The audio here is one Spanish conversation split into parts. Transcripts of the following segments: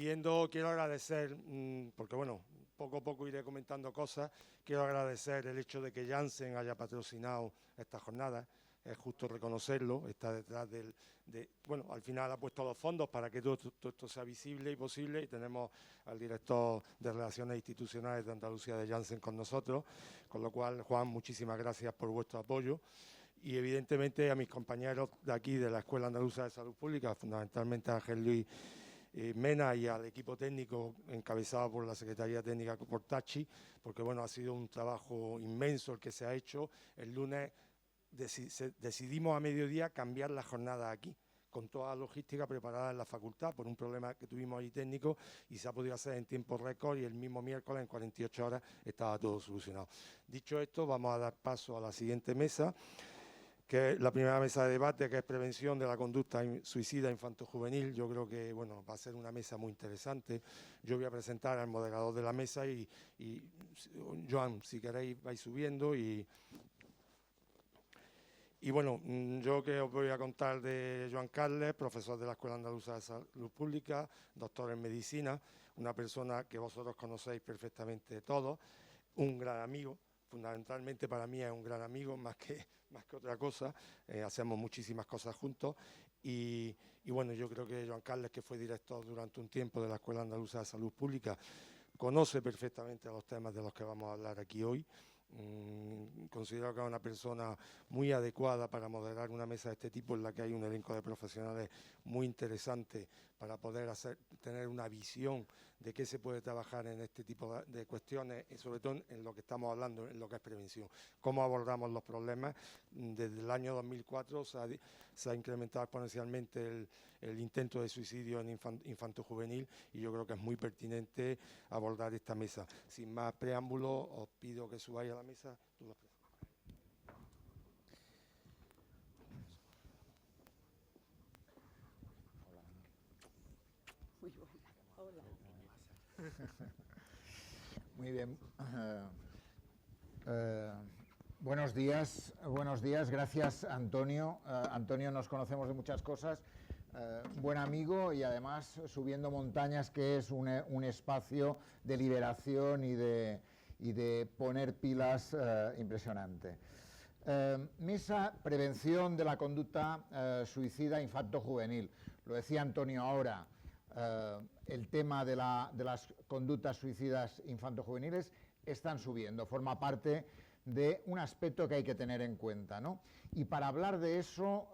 Siguiendo, quiero agradecer, porque bueno, poco a poco iré comentando cosas, quiero agradecer el hecho de que Janssen haya patrocinado esta jornada, es justo reconocerlo, está detrás bueno, al final ha puesto los fondos para que todo esto sea visible y posible, y tenemos al director de Relaciones Institucionales de Andalucía de Janssen con nosotros, con lo cual, Juan, muchísimas gracias por vuestro apoyo. Y evidentemente a mis compañeros de aquí, de la Escuela Andaluza de Salud Pública, fundamentalmente a Ángel Luis Mena y al equipo técnico encabezado por la Secretaría Técnica por Tachi, porque bueno, ha sido un trabajo inmenso el que se ha hecho. El lunes decidimos a mediodía cambiar la jornada aquí, con toda la logística preparada en la facultad por un problema que tuvimos ahí técnico, y se ha podido hacer en tiempo récord, y el mismo miércoles en 48 horas estaba todo solucionado. Dicho esto, vamos a dar paso a la siguiente mesa, que es la primera mesa de debate, que es prevención de la conducta suicida infanto-juvenil. Yo creo que bueno, va a ser una mesa muy interesante. Yo voy a presentar al moderador de la mesa y Joan, si queréis, vais subiendo y bueno, yo que os voy a contar de Joan Carles, profesor de la Escuela Andaluza de Salud Pública, doctor en medicina, una persona que vosotros conocéis perfectamente todos, un gran amigo. Fundamentalmente para mí es un gran amigo, más que otra cosa. Hacemos muchísimas cosas juntos y bueno, yo creo que Joan Carles, que fue director durante un tiempo de la Escuela Andaluza de Salud Pública, conoce perfectamente los temas de los que vamos a hablar aquí hoy. Considero que es una persona muy adecuada para moderar una mesa de este tipo, en la que hay un elenco de profesionales muy interesante para poder tener una visión de qué se puede trabajar en este tipo de cuestiones, y sobre todo en lo que estamos hablando, en lo que es prevención. Cómo abordamos los problemas. Desde el año 2004 se ha incrementado exponencialmente el intento de suicidio en infanto-juvenil, y yo creo que es muy pertinente abordar esta mesa. Sin más preámbulos, os pido que subáis a la mesa. Muy buena. Hola. Muy bien. Buenos días, gracias Antonio. Antonio, nos conocemos de muchas cosas, buen amigo, y además Subiendo Montañas, que es un espacio de liberación y de poner pilas impresionante. Mesa Prevención de la Conducta Suicida Infanto-Juvenil. Lo decía Antonio ahora. El tema de las conductas suicidas infanto-juveniles están subiendo, forma parte de un aspecto que hay que tener en cuenta, ¿no? Y para hablar de eso,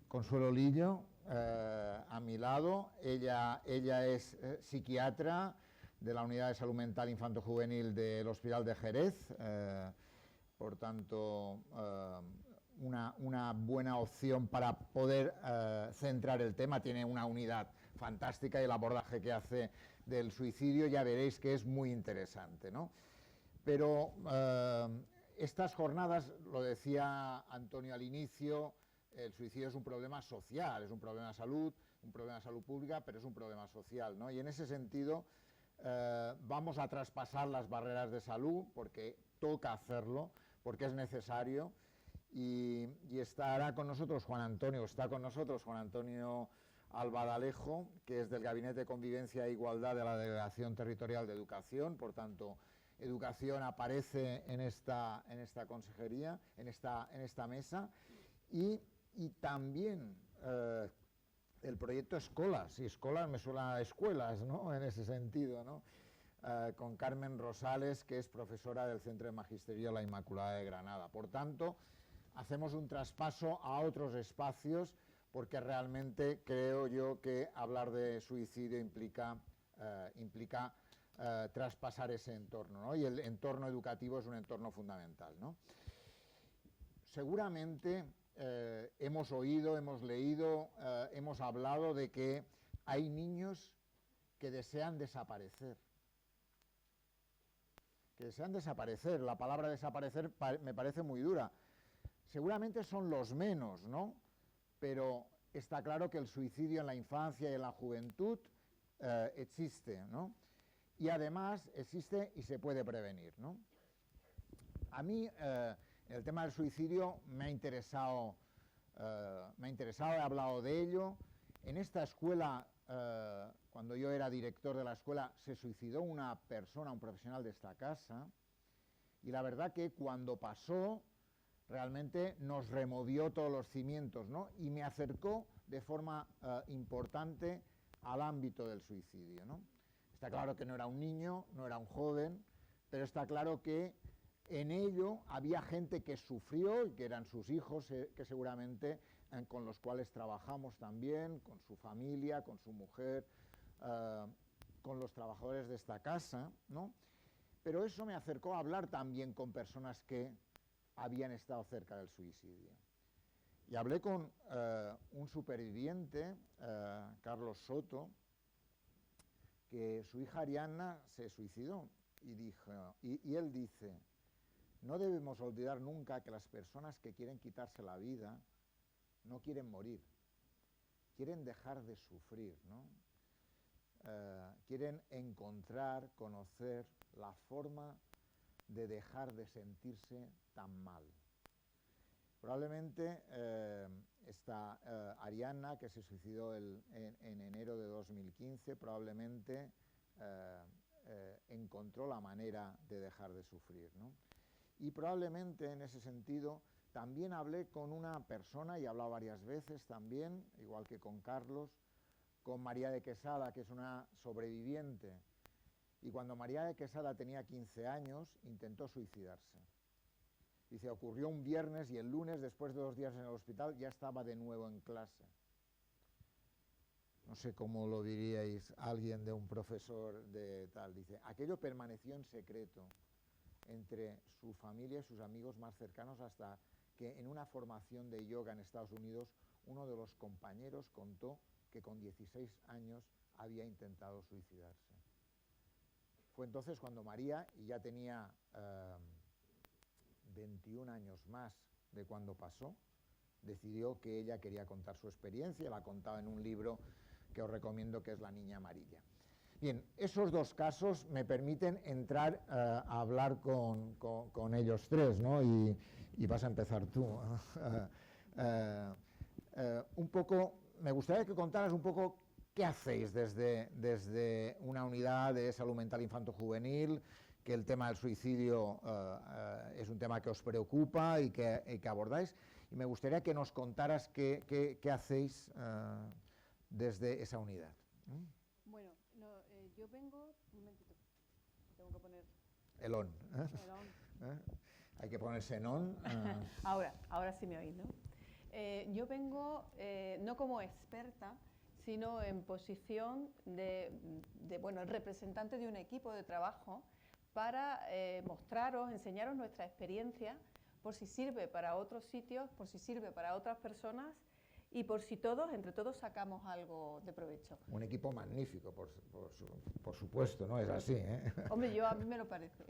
Consuelo Lillo, a mi lado, ella es psiquiatra de la Unidad de Salud Mental Infanto-Juvenil del Hospital de Jerez, por tanto, una buena opción para poder centrar el tema. Tiene una unidad fantástica y el abordaje que hace del suicidio ya veréis que es muy interesante, ¿no? Pero estas jornadas, lo decía Antonio al inicio, el suicidio es un problema social, es un problema de salud, un problema de salud pública, pero es un problema social, ¿no? Y en ese sentido vamos a traspasar las barreras de salud, porque toca hacerlo, porque es necesario. Y estará con nosotros está con nosotros Juan Antonio Albadalejo, que es del Gabinete de Convivencia e Igualdad de la Delegación Territorial de Educación. Por tanto, educación aparece en esta consejería, en esta mesa, y también el proyecto Escolas, y Escolas me suena a escuelas, ¿no? En ese sentido, ¿no? Con Carmen Rosales, que es profesora del Centro de Magisterio La Inmaculada de Granada. Por tanto, hacemos un traspaso a otros espacios, porque realmente creo yo que hablar de suicidio implica traspasar ese entorno, ¿no? Y el entorno educativo es un entorno fundamental, ¿no? Seguramente hemos oído, hemos leído, hemos hablado de que hay niños que desean desaparecer. La palabra desaparecer me parece muy dura. Seguramente son los menos, ¿no? Pero está claro que el suicidio en la infancia y en la juventud existe, ¿no? Y además existe y se puede prevenir, ¿no? A mí el tema del suicidio me ha interesado, he hablado de ello. En esta escuela cuando yo era director de la escuela, se suicidó una persona, un profesional de esta casa, y la verdad que cuando pasó, realmente nos removió todos los cimientos, ¿no? Y me acercó de forma importante al ámbito del suicidio, ¿no? Está claro que no era un niño, no era un joven, pero está claro que en ello había gente que sufrió y que eran sus hijos, que seguramente con los cuales trabajamos también, con su familia, con su mujer, con los trabajadores de esta casa, ¿no? Pero eso me acercó a hablar también con personas que habían estado cerca del suicidio. Y hablé con un superviviente, Carlos Soto, que su hija Arianna se suicidó y él dice: no debemos olvidar nunca que las personas que quieren quitarse la vida no quieren morir, quieren dejar de sufrir, ¿no? Quieren encontrar, conocer la forma de dejar de sentirse tan mal. Probablemente esta Arianna, que se suicidó en enero de 2015, probablemente encontró la manera de dejar de sufrir, ¿no? Y probablemente en ese sentido también hablé con una persona, y he hablado varias veces también, igual que con Carlos, con María de Quesada, que es una sobreviviente. Y cuando María de Quesada tenía 15 años, intentó suicidarse. Dice, ocurrió un viernes y el lunes, después de 2 días en el hospital, ya estaba de nuevo en clase. No sé cómo lo diríais alguien de un profesor de tal. Dice, aquello permaneció en secreto entre su familia y sus amigos más cercanos, hasta que en una formación de yoga en Estados Unidos, uno de los compañeros contó que con 16 años había intentado suicidarse. Fue entonces cuando María, y ya tenía 21 años más de cuando pasó, decidió que ella quería contar su experiencia. La ha contado en un libro que os recomiendo, que es La niña amarilla. Bien, esos 2 casos me permiten entrar a hablar con ellos 3, ¿no? Y vas a empezar tú. Un poco, me gustaría que contaras un poco qué hacéis desde una unidad de salud mental infanto-juvenil, que el tema del suicidio es un tema que os preocupa y que abordáis. Y me gustaría que nos contaras qué hacéis desde esa unidad. Bueno, no, yo vengo... Un momentito, tengo que poner... El on. El on. Hay que ponerse en on. Ahora sí me oís, ¿no? Yo vengo no como experta, sino en posición de representante de un equipo de trabajo para mostraros, enseñaros nuestra experiencia, por si sirve para otros sitios, por si sirve para otras personas y por si todos, entre todos, sacamos algo de provecho. Un equipo magnífico, por supuesto, ¿no? Es así, ¿eh? Hombre, a mí me lo parece.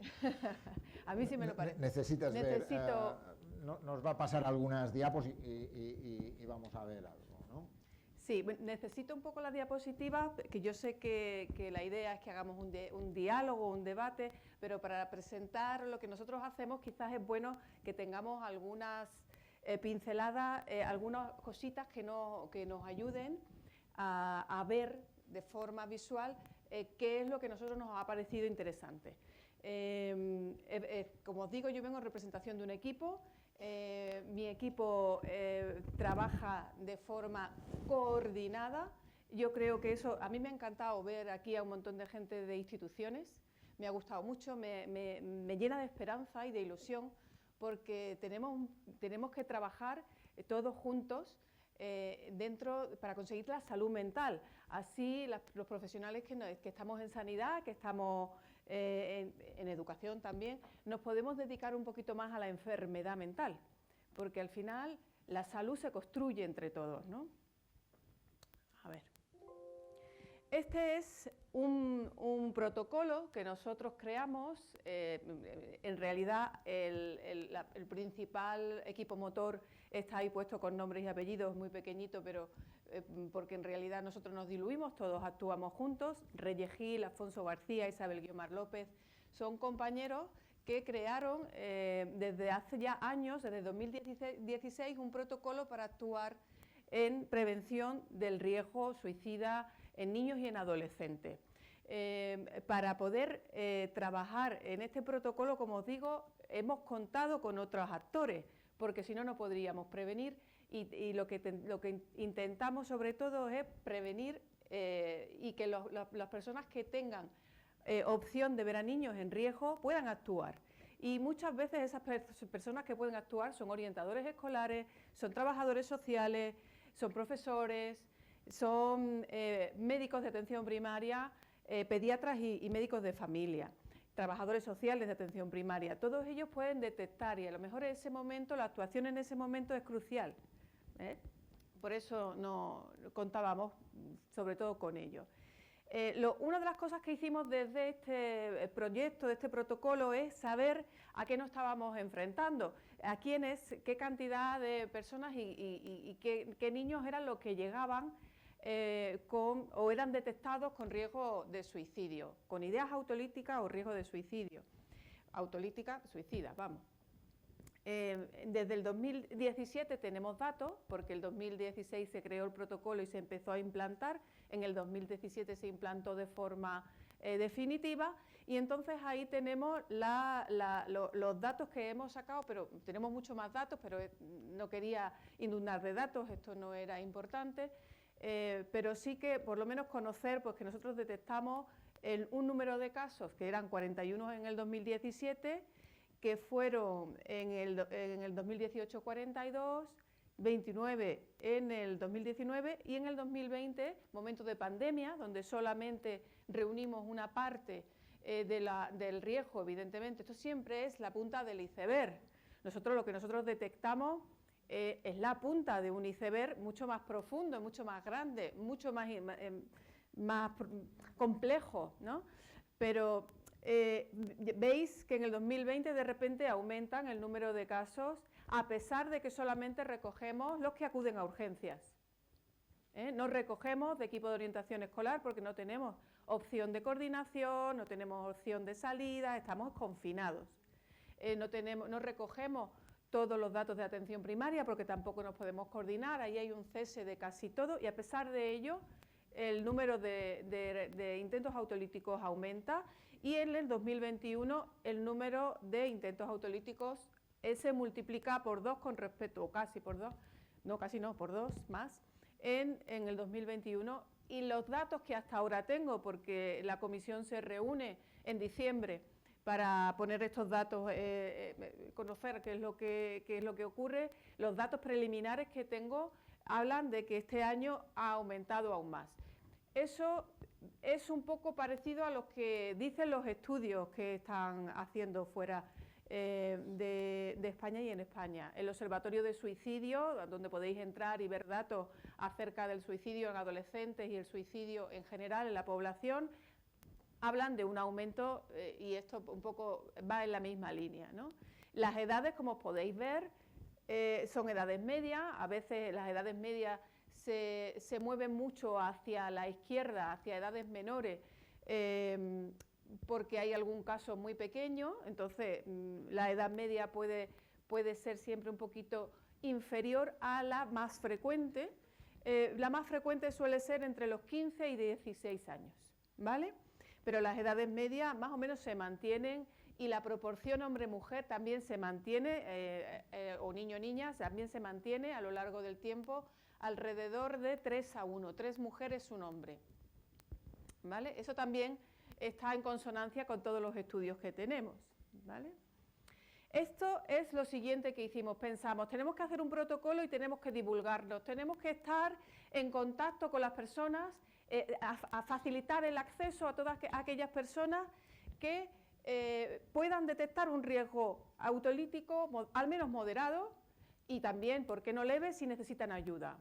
A mí sí me lo parece. Necesitas ver... nos va a pasar algunas diapos y vamos a ver algo, ¿no? Sí, necesito un poco las diapositivas, que yo sé que la idea es que hagamos un diálogo, un debate, pero para presentar lo que nosotros hacemos quizás es bueno que tengamos algunas pinceladas, algunas cositas que nos ayuden a ver de forma visual qué es lo que a nosotros nos ha parecido interesante. Como os digo, yo vengo en representación de un equipo. Mi equipo trabaja de forma coordinada. Yo creo que eso, a mí me ha encantado ver aquí a un montón de gente de instituciones, me ha gustado mucho, me llena de esperanza y de ilusión, porque tenemos que trabajar todos juntos para conseguir la salud mental. Así los profesionales que estamos en sanidad, que estamos en educación también, nos podemos dedicar un poquito más a la enfermedad mental, porque al final la salud se construye entre todos, ¿no? A ver. Este es un protocolo que nosotros creamos. En realidad el principal equipo motor está ahí puesto con nombres y apellidos, muy pequeñito, pero porque en realidad nosotros nos diluimos, todos actuamos juntos. Reyes Gil, Alfonso García, Isabel Guiomar López, son compañeros que crearon desde hace ya años, desde 2016, un protocolo para actuar en prevención del riesgo suicida en niños y en adolescentes. Para poder trabajar en este protocolo, como os digo, hemos contado con otros actores, porque si no, no podríamos prevenir, y lo que intentamos sobre todo es prevenir y que las personas que tengan opción de ver a niños en riesgo puedan actuar. Y muchas veces esas personas que pueden actuar son orientadores escolares, son trabajadores sociales, son profesores, son médicos de atención primaria, pediatras y médicos de familia, trabajadores sociales de atención primaria. Todos ellos pueden detectar, y a lo mejor en ese momento, la actuación en ese momento es crucial. Por eso no contábamos sobre todo con ellos. Una de las cosas que hicimos desde este proyecto, de este protocolo, es saber a qué nos estábamos enfrentando, a quiénes, qué cantidad de personas y qué niños eran los que llegaban o eran detectados con riesgo de suicidio, con ideas autolíticas o riesgo de suicidio. Autolítica, suicida, vamos. Desde el 2017 tenemos datos, porque el 2016 se creó el protocolo y se empezó a implantar, en el 2017 se implantó de forma definitiva, y entonces ahí tenemos los datos que hemos sacado, pero tenemos mucho más datos, pero no quería inundar de datos, esto no era importante, pero sí que por lo menos conocer pues, que nosotros detectamos un número de casos, que eran 41 en el 2017, que fueron en el 2018 42, 29 en el 2019 y en el 2020, momento de pandemia, donde solamente reunimos una parte del riesgo, evidentemente. Esto siempre es la punta del iceberg. Lo que nosotros detectamos es la punta de un iceberg mucho más profundo, mucho más grande, mucho más complejo, ¿no? Pero veis que en el 2020 de repente aumentan el número de casos, a pesar de que solamente recogemos los que acuden a urgencias. No recogemos de equipo de orientación escolar porque no tenemos opción de coordinación, no tenemos opción de salida, estamos confinados. No recogemos todos los datos de atención primaria porque tampoco nos podemos coordinar, ahí hay un cese de casi todo, y a pesar de ello el número de intentos autolíticos aumenta, y en el 2021 el número de intentos autolíticos se multiplica por 2 con respecto, o casi por 2, no, casi no, por 2 más, en el 2021. Y los datos que hasta ahora tengo, porque la comisión se reúne en diciembre para poner estos datos, conocer qué es lo que ocurre, los datos preliminares que tengo hablan de que este año ha aumentado aún más. Eso es un poco parecido a lo que dicen los estudios que están haciendo fuera de España y en España. El Observatorio de Suicidio, donde podéis entrar y ver datos acerca del suicidio en adolescentes y el suicidio en general en la población, hablan de un aumento y esto un poco va en la misma línea, ¿no? Las edades, como podéis ver, son edades medias, a veces las edades medias se mueven mucho hacia la izquierda, hacia edades menores, porque hay algún caso muy pequeño, entonces la edad media puede ser siempre un poquito inferior a la más frecuente. La más frecuente suele ser entre los 15 y 16 años, ¿vale? Pero las edades medias más o menos se mantienen, y la proporción hombre-mujer también se mantiene, o niño-niña, también se mantiene a lo largo del tiempo, alrededor de 3:1, 3 mujeres, 1 hombre, ¿vale? Eso también está en consonancia con todos los estudios que tenemos, ¿vale? Esto es lo siguiente que hicimos, pensamos, tenemos que hacer un protocolo y tenemos que divulgarlo, tenemos que estar en contacto con las personas, a facilitar el acceso a todas aquellas personas que puedan detectar un riesgo autolítico, al menos moderado, y también, ¿por qué no leve?, si necesitan ayuda.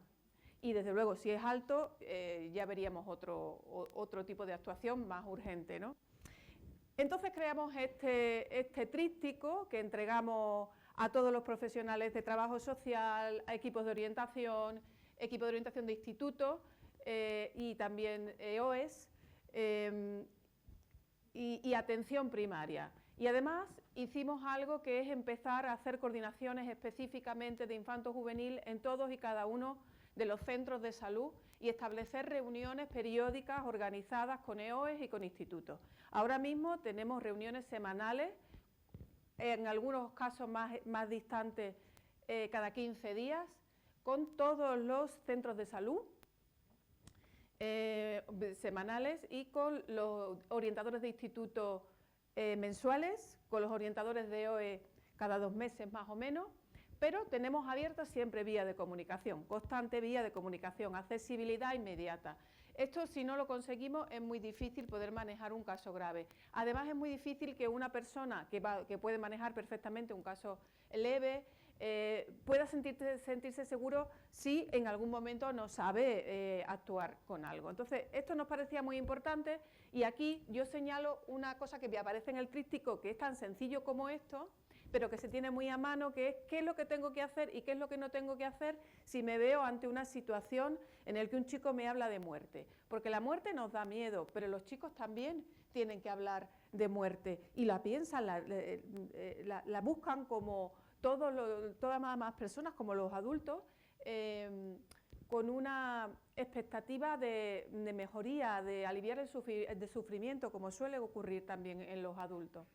Y desde luego, si es alto, ya veríamos otro tipo de actuación más urgente, ¿no? Entonces creamos este tríptico que entregamos a todos los profesionales de trabajo social, a equipos de orientación de institutos y también EOES y atención primaria. Y además hicimos algo que es empezar a hacer coordinaciones específicamente de infanto-juvenil en todos y cada uno de los centros de salud y establecer reuniones periódicas organizadas con EOEs y con institutos. Ahora mismo tenemos reuniones semanales, en algunos casos más distantes, cada 15 días, con todos los centros de salud semanales y con los orientadores de instituto mensuales, con los orientadores de EOE cada 2 meses más o menos, pero tenemos abierta siempre vía de comunicación, constante vía de comunicación, accesibilidad inmediata. Esto, si no lo conseguimos, es muy difícil poder manejar un caso grave. Además, es muy difícil que una persona que puede manejar perfectamente un caso leve pueda sentirse seguro si en algún momento no sabe actuar con algo. Entonces, esto nos parecía muy importante y aquí yo señalo una cosa que me aparece en el tríptico, que es tan sencillo como esto, pero que se tiene muy a mano, que es qué es lo que tengo que hacer y qué es lo que no tengo que hacer si me veo ante una situación en la que un chico me habla de muerte. Porque la muerte nos da miedo, pero los chicos también tienen que hablar de muerte y la piensan, la buscan como todas más personas, como los adultos, con una expectativa de mejoría, de aliviar el sufrimiento, como suele ocurrir también en los adultos.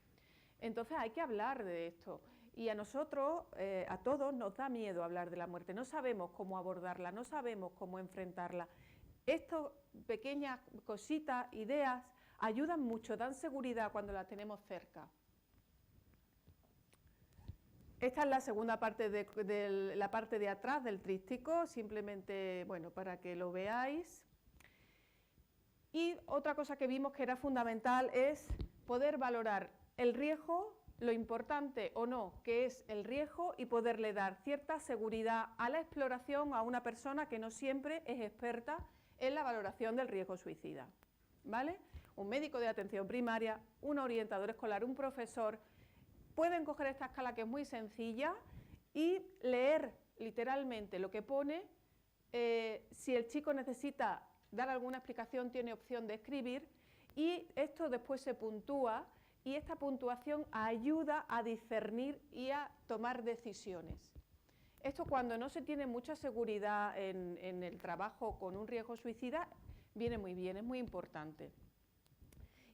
Entonces hay que hablar de esto y a nosotros, a todos, nos da miedo hablar de la muerte, no sabemos cómo abordarla, no sabemos cómo enfrentarla. Estas pequeñas cositas, ideas, ayudan mucho, dan seguridad cuando la tenemos cerca. Esta es la segunda parte de la parte de atrás del tríptico, simplemente, bueno, para que lo veáis. Y otra cosa que vimos que era fundamental es poder valorar el riesgo, lo importante o no que es el riesgo y poderle dar cierta seguridad a la exploración a una persona que no siempre es experta en la valoración del riesgo suicida, ¿vale? Un médico de atención primaria, un orientador escolar, un profesor, pueden coger esta escala que es muy sencilla y leer literalmente lo que pone. Si el chico necesita dar alguna explicación, tiene opción de escribir y esto después se puntúa y esta puntuación ayuda a discernir y a tomar decisiones. Esto cuando no se tiene mucha seguridad en el trabajo con un riesgo suicida, viene muy bien, es muy importante.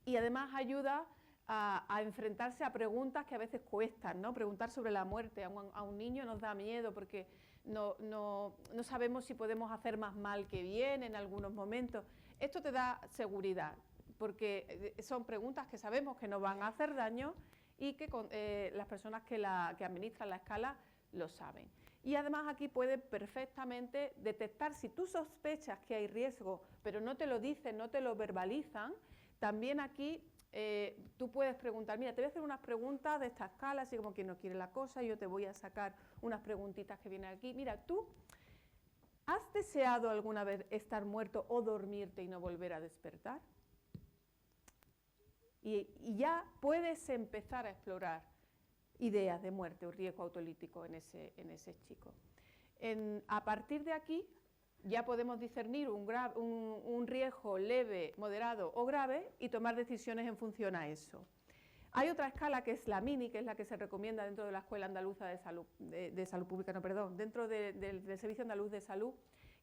Y además ayuda a enfrentarse a preguntas que a veces cuestan, ¿no? Preguntar sobre la muerte a un niño nos da miedo porque no sabemos si podemos hacer más mal que bien en algunos momentos. Esto te da seguridad, porque son preguntas que sabemos que no van a hacer daño y que las personas que administran la escala lo saben. Y además aquí puede perfectamente detectar si tú sospechas que hay riesgo, pero no te lo dicen, no te lo verbalizan, también aquí tú puedes preguntar, mira, te voy a hacer unas preguntas de esta escala, así como quien no quiere la cosa, yo te voy a sacar unas preguntitas que vienen aquí. Mira, ¿tú has deseado alguna vez estar muerto o dormirte y no volver a despertar? Y ya puedes empezar a explorar ideas de muerte o riesgo autolítico en ese chico. A partir de aquí ya podemos discernir un riesgo leve, moderado o grave y tomar decisiones en función a eso. Hay otra escala que es la mini, que es la que se recomienda dentro de la Escuela Andaluza de Salud Pública, no, perdón, dentro del Servicio Andaluz de Salud,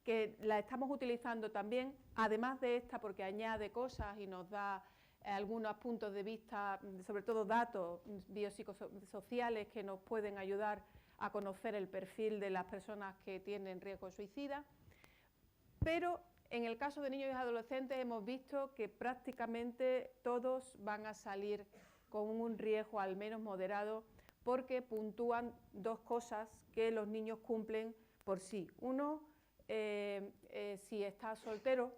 que la estamos utilizando también, además de esta, porque añade cosas y nos da algunos puntos de vista, sobre todo datos biopsicosociales que nos pueden ayudar a conocer el perfil de las personas que tienen riesgo suicida. Pero en el caso de niños y adolescentes hemos visto que prácticamente todos van a salir con un riesgo al menos moderado porque puntúan dos cosas que los niños cumplen por sí. Uno, si estás soltero,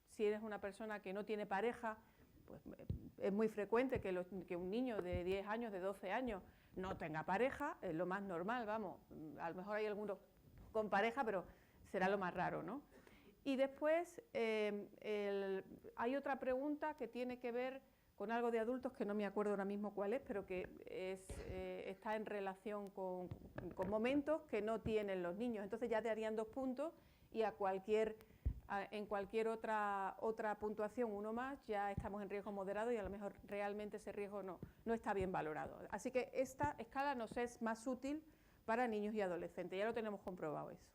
si eres una persona que no tiene pareja, pues es muy frecuente que un niño de 10 años, de 12 años, no tenga pareja, es lo más normal, vamos, a lo mejor hay algunos con pareja, pero será lo más raro, ¿no? Y después hay otra pregunta que tiene que ver con algo de adultos, que no me acuerdo ahora mismo cuál es, pero que está en relación con momentos que no tienen los niños. Entonces ya te harían 2 puntos y en cualquier otra puntuación uno más, ya estamos en riesgo moderado y a lo mejor realmente ese riesgo no está bien valorado. Así que esta escala nos es más útil para niños y adolescentes, ya lo tenemos comprobado eso.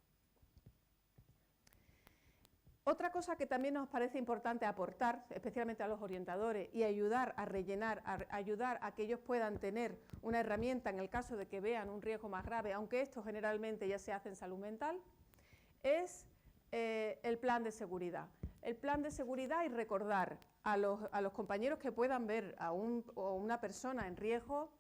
Otra cosa que también nos parece importante aportar, especialmente a los orientadores, y ayudar a rellenar, ayudar a que ellos puedan tener una herramienta en el caso de que vean un riesgo más grave, aunque esto generalmente ya se hace en salud mental, es el plan de seguridad. El plan de seguridad y recordar a los compañeros que puedan ver a una persona en riesgo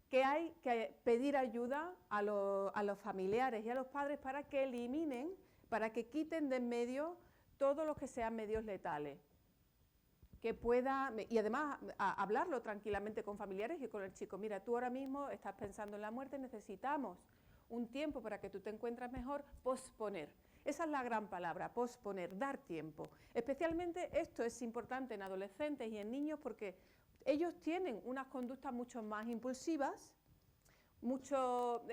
que hay que pedir ayuda a los familiares y a los padres para que eliminen, para que quiten de en medio todo lo que sean medios letales. Que pueda, y además hablarlo tranquilamente con familiares y con el chico. Mira, tú ahora mismo estás pensando en la muerte, necesitamos un tiempo para que tú te encuentres mejor, posponer. Esa es la gran palabra, posponer, dar tiempo. Especialmente esto es importante en adolescentes y en niños porque ellos tienen unas conductas mucho más impulsivas, mucho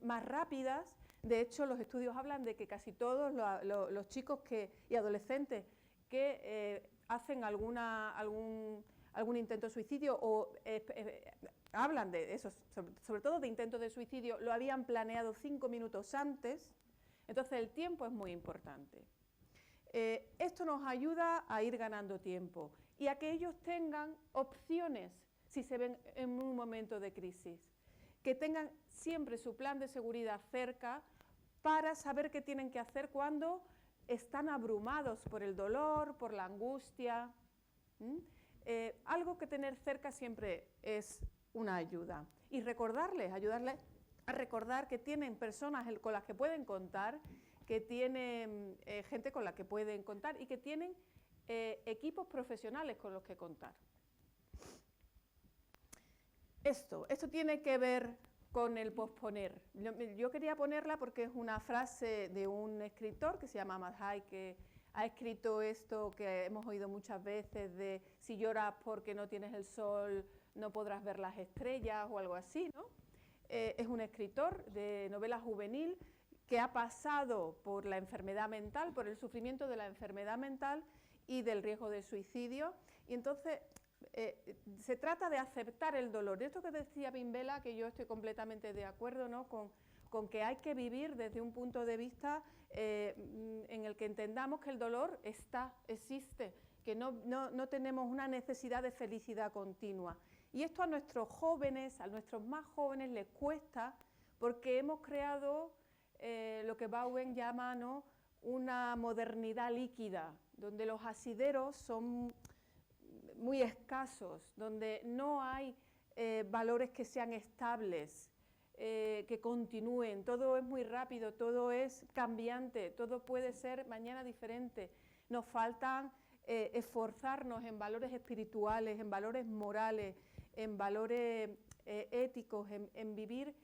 más rápidas. De hecho, los estudios hablan de que casi todos los chicos y adolescentes que hacen algún intento de suicidio o hablan de eso, sobre todo de intentos de suicidio, lo habían planeado 5 minutos antes, entonces el tiempo es muy importante. Esto nos ayuda a ir ganando tiempo y a que ellos tengan opciones si se ven en un momento de crisis, que tengan siempre su plan de seguridad cerca para saber qué tienen que hacer cuando están abrumados por el dolor, por la angustia. Algo que tener cerca siempre es una ayuda. Y ayudarles a recordar que tienen personas con las que pueden contar, que tienen gente con la que pueden contar y que tienen equipos profesionales con los que contar. Esto tiene que ver con el posponer. Yo quería ponerla porque es una frase de un escritor que se llama Madhai, que ha escrito esto que hemos oído muchas veces de si lloras porque no tienes el sol, no podrás ver las estrellas o algo así, ¿no? Es un escritor de novela juvenil que ha pasado por la enfermedad mental, por el sufrimiento de la enfermedad mental y del riesgo de suicidio, y entonces se trata de aceptar el dolor. Esto que decía Bimbela, que yo estoy completamente de acuerdo, ¿no? con que hay que vivir desde un punto de vista en el que entendamos que el dolor existe, que no tenemos una necesidad de felicidad continua. Y esto a nuestros jóvenes, a nuestros más jóvenes les cuesta porque hemos creado lo que Bowen llama, ¿no?, una modernidad líquida, donde los asideros son muy escasos, donde no hay valores que sean estables, que continúen, todo es muy rápido, todo es cambiante, todo puede ser mañana diferente. Nos faltan esforzarnos en valores espirituales, en valores morales, en valores éticos, en vivir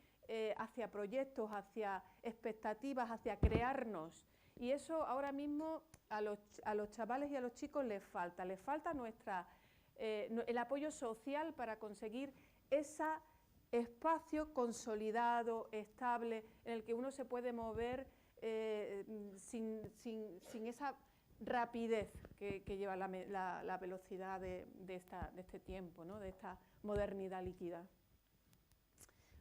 hacia proyectos, hacia expectativas, hacia crearnos. Y eso ahora mismo a los chavales y a los chicos les falta el apoyo social para conseguir ese espacio consolidado, estable, en el que uno se puede mover sin esa rapidez que lleva la velocidad de este tiempo, ¿no?, de esta modernidad líquida.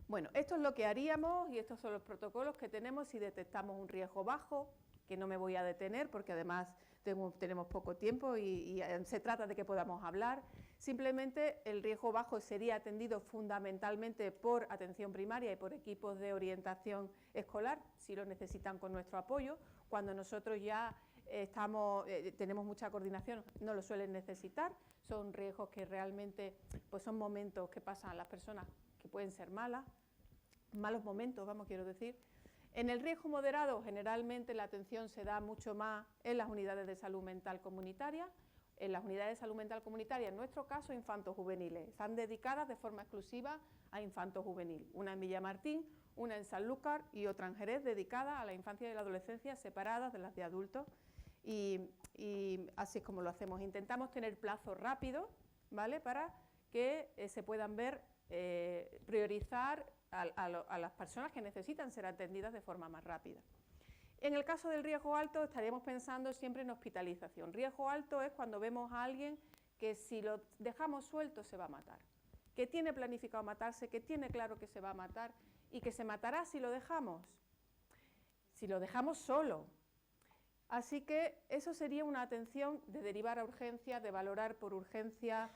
Bueno, esto es lo que haríamos y estos son los protocolos que tenemos si detectamos un riesgo bajo, que no me voy a detener porque además tenemos poco tiempo y se trata de que podamos hablar. Simplemente el riesgo bajo sería atendido fundamentalmente por atención primaria y por equipos de orientación escolar, si lo necesitan con nuestro apoyo. Cuando nosotros ya tenemos mucha coordinación, no lo suelen necesitar. Son riesgos que realmente pues son momentos que pasan las personas que pueden ser malos momentos, quiero decir. En el riesgo moderado, generalmente la atención se da mucho más en las unidades de salud mental comunitaria. En las unidades de salud mental comunitaria, en nuestro caso, infantojuveniles. Están dedicadas de forma exclusiva a infantojuvenil. Una en Villamartín, una en Sanlúcar y otra en Jerez, dedicada a la infancia y la adolescencia, separadas de las de adultos. Y así es como lo hacemos. Intentamos tener plazos rápidos, ¿vale?, para que se puedan ver, priorizar a las personas que necesitan ser atendidas de forma más rápida. En el caso del riesgo alto estaríamos pensando siempre en hospitalización. Riesgo alto es cuando vemos a alguien que si lo dejamos suelto se va a matar, que tiene planificado matarse, que tiene claro que se va a matar y que se matará si lo dejamos solo. Así que eso sería una atención de derivar a urgencia, de valorar por urgencia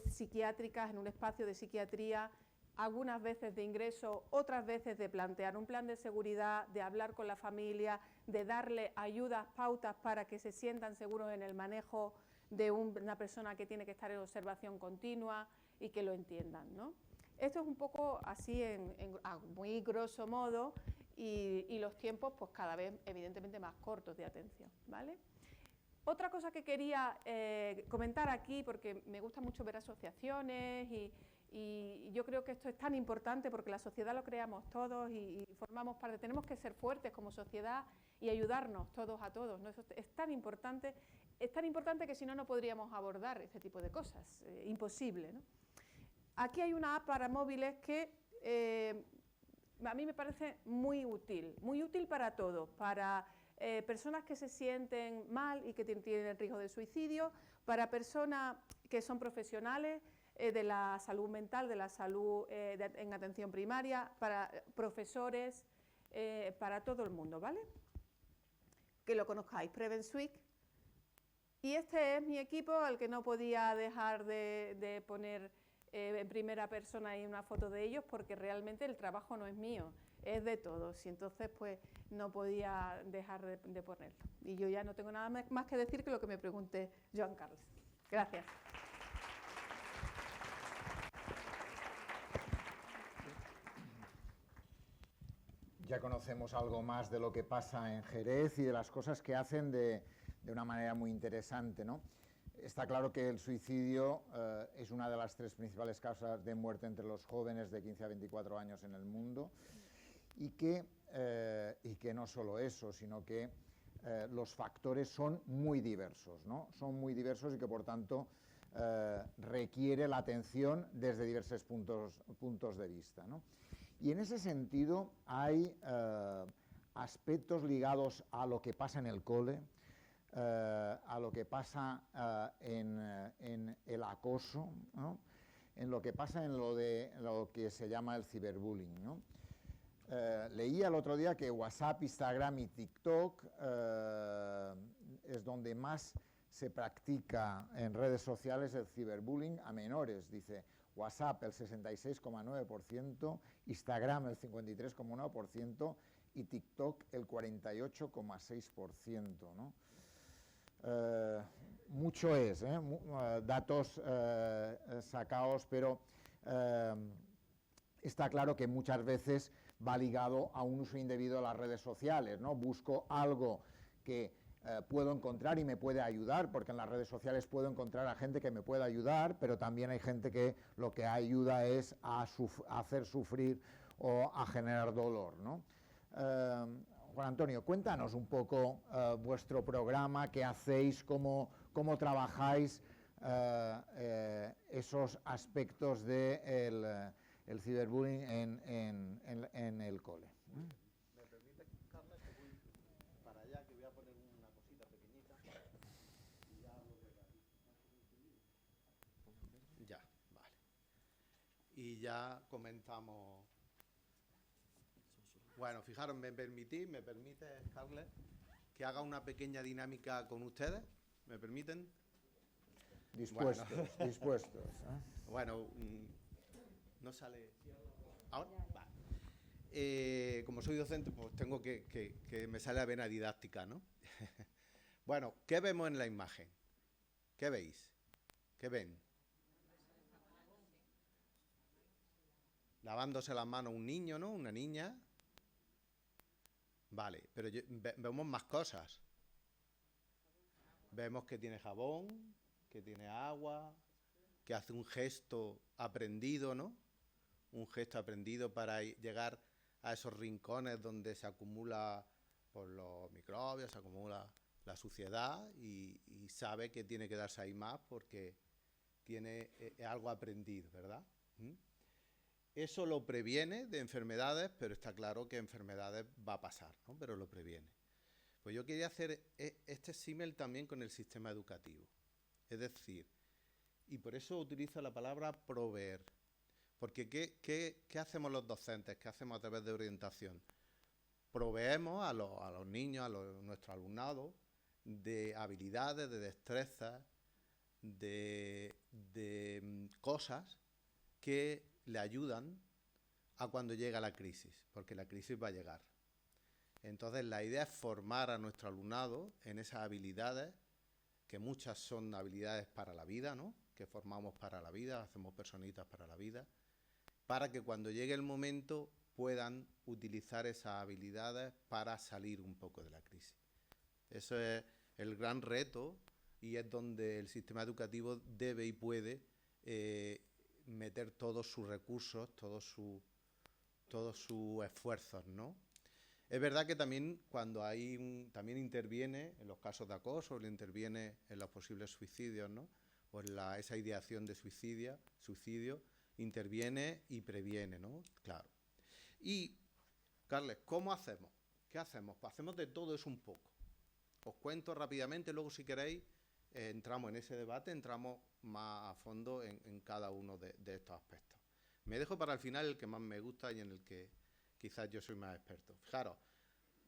psiquiátricas en un espacio de psiquiatría, algunas veces de ingreso, otras veces de plantear un plan de seguridad, de hablar con la familia, de darle ayudas, pautas para que se sientan seguros en el manejo de una persona que tiene que estar en observación continua y que lo entiendan, ¿no? Esto es un poco así a muy grosso modo y los tiempos pues cada vez evidentemente más cortos de atención, ¿vale? Otra cosa que quería comentar aquí, porque me gusta mucho ver asociaciones y yo creo que esto es tan importante porque la sociedad lo creamos todos y formamos parte, tenemos que ser fuertes como sociedad y ayudarnos todos a todos, ¿no? Eso es tan importante que si no, no podríamos abordar este tipo de cosas, imposible, ¿no? Aquí hay una app para móviles que a mí me parece muy útil para todos, para personas que se sienten mal y que tienen riesgo de suicidio, para personas que son profesionales de la salud mental, de la salud en atención primaria, para profesores, para todo el mundo, ¿vale? Que lo conozcáis, PreventSuite. Y este es mi equipo, al que no podía dejar de poner en primera persona ahí una foto de ellos, porque realmente el trabajo no es mío, es de todos, y entonces pues no podía dejar de ponerlo. Y yo ya no tengo nada más que decir que lo que me pregunte Joan Carles. Gracias. Ya conocemos algo más de lo que pasa en Jerez y de las cosas que hacen de una manera muy interesante, ¿no? Está claro que el suicidio es una de las 3 principales causas de muerte entre los jóvenes de 15 a 24 años en el mundo y que no solo eso, sino que los factores son muy diversos, ¿no? Son muy diversos y que por tanto requiere la atención desde diversos puntos de vista, ¿no? Y en ese sentido hay aspectos ligados a lo que pasa en el cole, a lo que pasa en el acoso, ¿no? En lo que pasa en lo que se llama el ciberbullying, ¿no? Leía el otro día que WhatsApp, Instagram y TikTok es donde más se practica en redes sociales el ciberbullying a menores. Dice WhatsApp el 66,9%, Instagram el 53,1% y TikTok el 48,6%, ¿no? Mucho es, datos sacados, pero está claro que muchas veces va ligado a un uso indebido de las redes sociales, ¿no? Busco algo que puedo encontrar y me puede ayudar, porque en las redes sociales puedo encontrar a gente que me pueda ayudar, pero también hay gente que lo que ayuda es a hacer sufrir o a generar dolor, ¿no? Juan Antonio, cuéntanos un poco vuestro programa, qué hacéis, cómo trabajáis esos aspectos del el ciberbullying en el cole. ¿Me permite, Carla, que voy para allá, que voy a poner una cosita pequeñita y ya hablo desde aquí? Ya, vale. Y ya comenzamos. Bueno, fijaros, ¿me permite, Carles, que haga una pequeña dinámica con ustedes? ¿Me permiten? Dispuestos, bueno. Dispuestos. Bueno, no sale. ¿Ahora? Vale. Como soy docente, pues tengo que me sale la vena didáctica, ¿no? Bueno, ¿qué vemos en la imagen? ¿Qué veis? ¿Qué ven? Lavándose las manos un niño, ¿no? Una niña. Vale, pero vemos más cosas. Vemos que tiene jabón, que tiene agua, que hace un gesto aprendido, ¿no? Un gesto aprendido para llegar a esos rincones donde se acumula por los microbios, se acumula la suciedad y sabe que tiene que darse ahí más porque tiene algo aprendido, ¿verdad? Eso lo previene de enfermedades, pero está claro que enfermedades va a pasar, ¿no? Pero lo previene. Pues yo quería hacer este símil también con el sistema educativo. Es decir, y por eso utilizo la palabra proveer. Porque ¿qué hacemos los docentes? ¿Qué hacemos a través de orientación? proveemos a los niños, nuestro alumnado, de habilidades, de destrezas, de cosas que le ayudan a cuando llega la crisis, porque la crisis va a llegar. Entonces la idea es formar a nuestro alumnado en esas habilidades, que muchas son habilidades para la vida, ¿no? Que formamos para la vida, hacemos personitas para la vida, para que cuando llegue el momento puedan utilizar esas habilidades para salir un poco de la crisis. Eso es el gran reto y es donde el sistema educativo debe y puede meter todos sus recursos, todos sus esfuerzos, ¿no? Es verdad que también cuando también interviene en los casos de acoso, interviene en los posibles suicidios, ¿no? O en esa ideación de suicidio, interviene y previene, ¿no? Claro. Y, Carles, ¿cómo hacemos? ¿Qué hacemos? Pues hacemos de todo eso un poco. Os cuento rápidamente, luego si queréis entramos en ese debate, entramos más a fondo en cada uno de estos aspectos. Me dejo para el final el que más me gusta y en el que quizás yo soy más experto. Fijaros,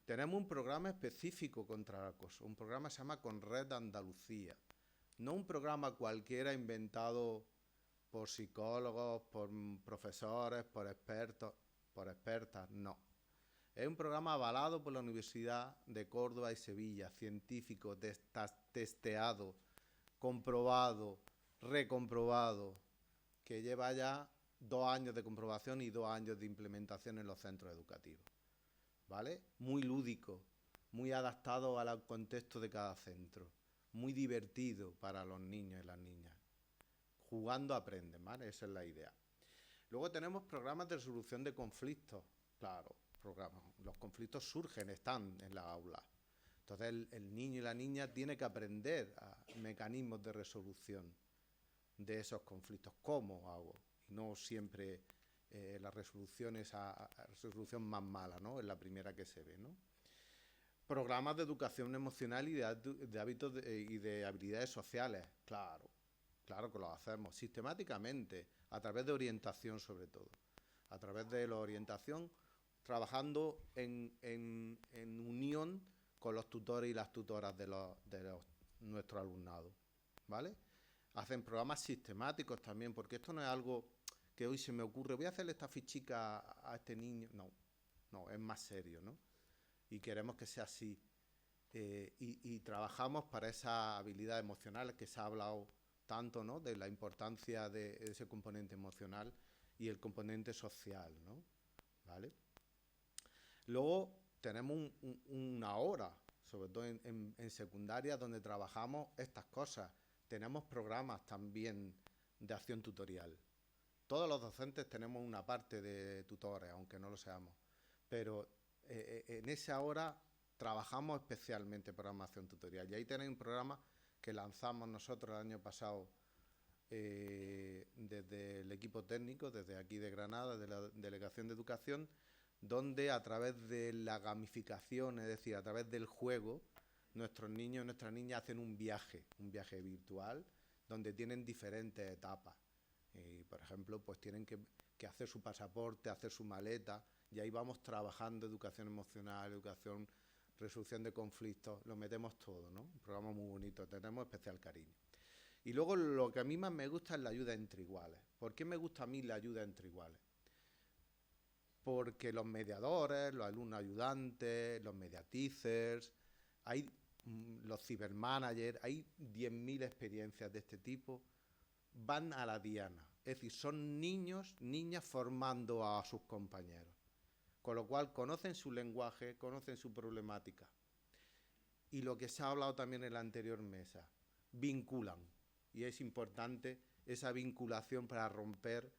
tenemos un programa específico contra el acoso, un programa que se llama Conred Andalucía, no un programa cualquiera inventado por psicólogos, por profesores, por expertos, por expertas, no. Es un programa avalado por la Universidad de Córdoba y Sevilla, científico, testeado, comprobado, recomprobado, que lleva ya 2 años de comprobación y 2 años de implementación en los centros educativos, ¿vale? Muy lúdico, muy adaptado al contexto de cada centro, muy divertido para los niños y las niñas. Jugando aprenden, ¿vale? Esa es la idea. Luego tenemos programas de resolución de conflictos, claro, programas. Los conflictos surgen, están en la aula. Entonces el niño y la niña tiene que aprender a mecanismos de resolución de esos conflictos. ¿Cómo hago? Y no siempre la resolución es a resolución más mala, ¿no? Es la primera que se ve, ¿no? Programas de educación emocional y de hábitos y de habilidades sociales, claro que lo hacemos sistemáticamente, a través de orientación sobre todo, a través de la orientación, trabajando en unión con los tutores y las tutoras de nuestro alumnado, ¿vale? Hacen programas sistemáticos también, porque esto no es algo que hoy se me ocurre, voy a hacerle esta fichica a este niño, no, es más serio, ¿no? Y queremos que sea así. Y trabajamos para esa habilidad emocional que se ha hablado tanto, ¿no? De la importancia de ese componente emocional y el componente social, ¿no? ¿Vale? Luego tenemos una hora, sobre todo en secundaria, donde trabajamos estas cosas. Tenemos programas también de acción tutorial. Todos los docentes tenemos una parte de tutores, aunque no lo seamos, pero en esa hora trabajamos especialmente programación tutorial. Y ahí tenéis un programa que lanzamos nosotros el año pasado desde el equipo técnico, desde aquí de Granada, de la Delegación de Educación, donde a través de la gamificación, es decir, a través del juego, nuestros niños y nuestras niñas hacen un viaje virtual, donde tienen diferentes etapas. Por ejemplo, pues tienen que hacer su pasaporte, hacer su maleta, y ahí vamos trabajando educación emocional, resolución de conflictos, lo metemos todo, ¿no? Un programa muy bonito, tenemos especial cariño. Y luego lo que a mí más me gusta es la ayuda entre iguales. ¿Por qué me gusta a mí la ayuda entre iguales? Porque los mediadores, los alumnos ayudantes, los mediateachers, los cibermanagers, hay 10.000 experiencias de este tipo, van a la diana. Es decir, son niños, niñas formando a sus compañeros. Con lo cual conocen su lenguaje, conocen su problemática. Y lo que se ha hablado también en la anterior mesa, vinculan. Y es importante esa vinculación para romper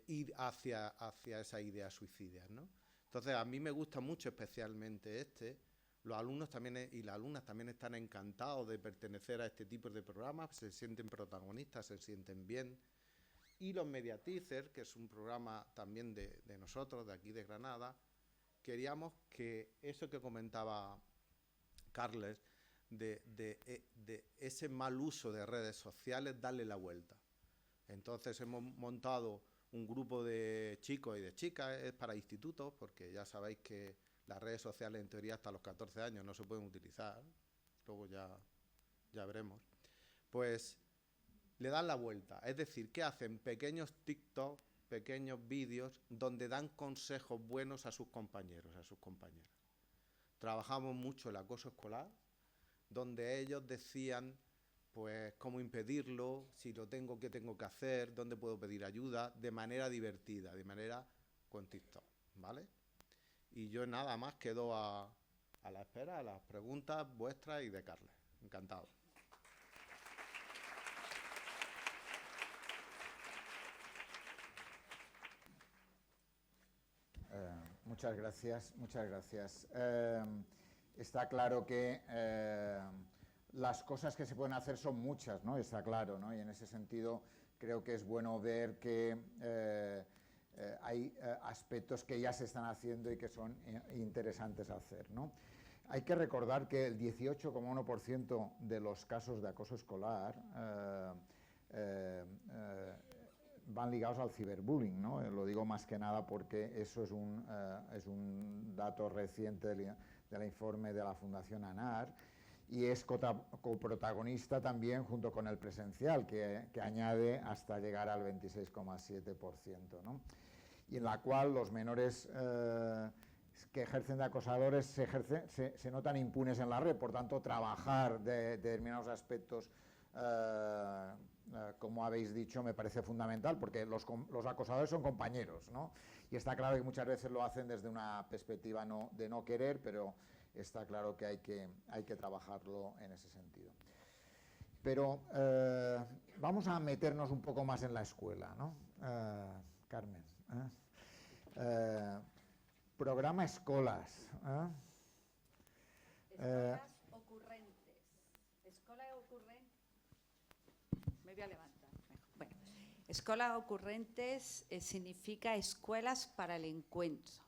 ir hacia esas ideas suicidas, ¿no? Entonces, a mí me gusta mucho especialmente los alumnos también y las alumnas también están encantados de pertenecer a este tipo de programas, se sienten protagonistas, se sienten bien. Y los Mediateachers, que es un programa también de nosotros, de aquí de Granada, queríamos que eso que comentaba Carles, de ese mal uso de redes sociales, darle la vuelta. Entonces hemos montado un grupo de chicos y de chicas, es para institutos, porque ya sabéis que las redes sociales en teoría hasta los 14 años no se pueden utilizar, luego ya veremos, pues le dan la vuelta. Es decir, que hacen pequeños TikTok, pequeños vídeos donde dan consejos buenos a sus compañeros, a sus compañeras. Trabajamos mucho el acoso escolar, donde ellos decían pues cómo impedirlo, si lo tengo, qué tengo que hacer, dónde puedo pedir ayuda, de manera divertida, de manera con TikTok, ¿vale? Y yo nada más quedo a la espera, a las preguntas vuestras y de Carles. Encantado. Muchas gracias, muchas gracias. Está claro que las cosas que se pueden hacer son muchas, ¿no? Está claro, ¿no? Y en ese sentido creo que es bueno ver que hay aspectos que ya se están haciendo y que son interesantes hacer, ¿no? Hay que recordar que el 18,1% de los casos de acoso escolar van ligados al ciberbullying, ¿no? Lo digo más que nada porque eso es un dato reciente del informe de la Fundación ANAR y es coprotagonista también junto con el presencial, que añade hasta llegar al 26,7%, ¿no? Y en la cual los menores que ejercen de acosadores se notan impunes en la red, por tanto trabajar de determinados aspectos como habéis dicho, me parece fundamental, porque los acosadores son compañeros, ¿no? Y está claro que muchas veces lo hacen desde una perspectiva de no querer, pero está claro que hay que trabajarlo en ese sentido. Pero vamos a meternos un poco más en la escuela, ¿no? Carmen. Programa Escolas. Escolas ocurrentes. Escolas ocurrentes. Me voy a levantar mejor. Bueno, escolas ocurrentes significa escuelas para el encuentro.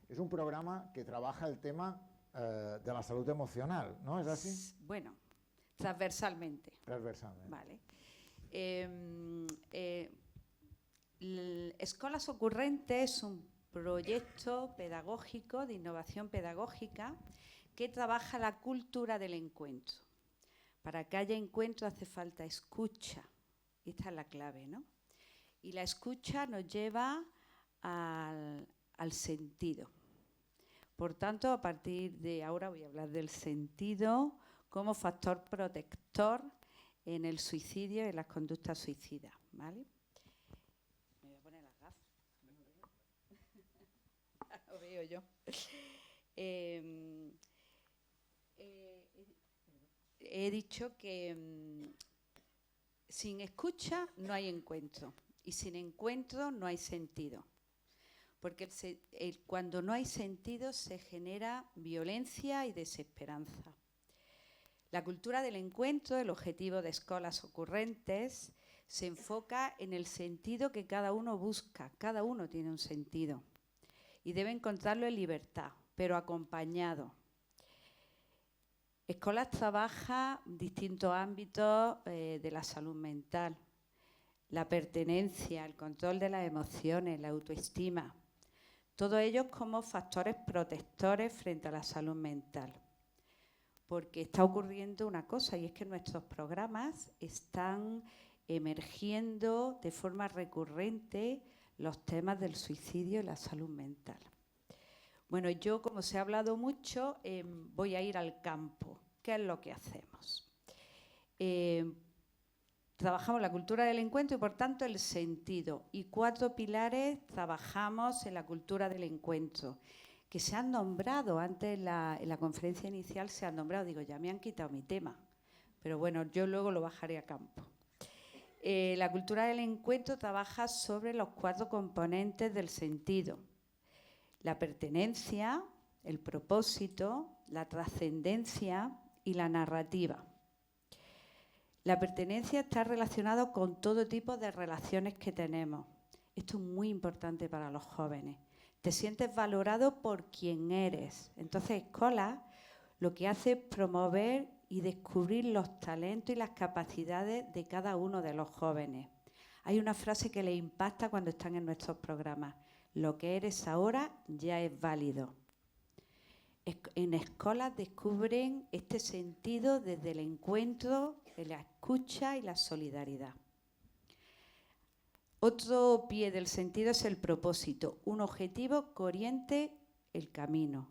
Es un programa que trabaja el tema de la salud emocional, ¿no? ¿Es así? Bueno, transversalmente. Transversalmente. Vale. Escolas ocurrentes es un proyecto pedagógico de innovación pedagógica que trabaja la cultura del encuentro. Para que haya encuentro hace falta escucha. Esta es la clave, ¿no? Y la escucha nos lleva al sentido. Por tanto, a partir de ahora voy a hablar del sentido como factor protector en el suicidio y en las conductas suicidas, ¿vale? Me voy a poner las gafas. Lo veo yo. He dicho que sin escucha no hay encuentro y sin encuentro no hay sentido. Porque cuando no hay sentido se genera violencia y desesperanza. La cultura del encuentro, el objetivo de escolas ocurrentes, se enfoca en el sentido que cada uno busca. Cada uno tiene un sentido y debe encontrarlo en libertad, pero acompañado. Escolas trabaja distintos ámbitos de la salud mental, la pertenencia, el control de las emociones, la autoestima, todos ellos como factores protectores frente a la salud mental. Porque está ocurriendo una cosa y es que nuestros programas están emergiendo de forma recurrente los temas del suicidio y la salud mental. Bueno, yo, como se ha hablado mucho, voy a ir al campo. ¿Qué es lo que hacemos? Trabajamos la cultura del encuentro y, por tanto, el sentido. Y 4 pilares trabajamos en la cultura del encuentro, que se han nombrado antes en la conferencia inicial, se han nombrado. Digo, ya me han quitado mi tema, pero bueno, yo luego lo bajaré a campo. La cultura del encuentro trabaja sobre los 4 componentes del sentido. La pertenencia, el propósito, la trascendencia y la narrativa. La pertenencia está relacionada con todo tipo de relaciones que tenemos. Esto es muy importante para los jóvenes. Te sientes valorado por quien eres. Entonces, Escolas lo que hace es promover y descubrir los talentos y las capacidades de cada uno de los jóvenes. Hay una frase que les impacta cuando están en nuestros programas. Lo que eres ahora ya es válido. En escuelas descubren este sentido desde el encuentro, de la escucha y la solidaridad. Otro pie del sentido es el propósito, un objetivo que oriente el camino.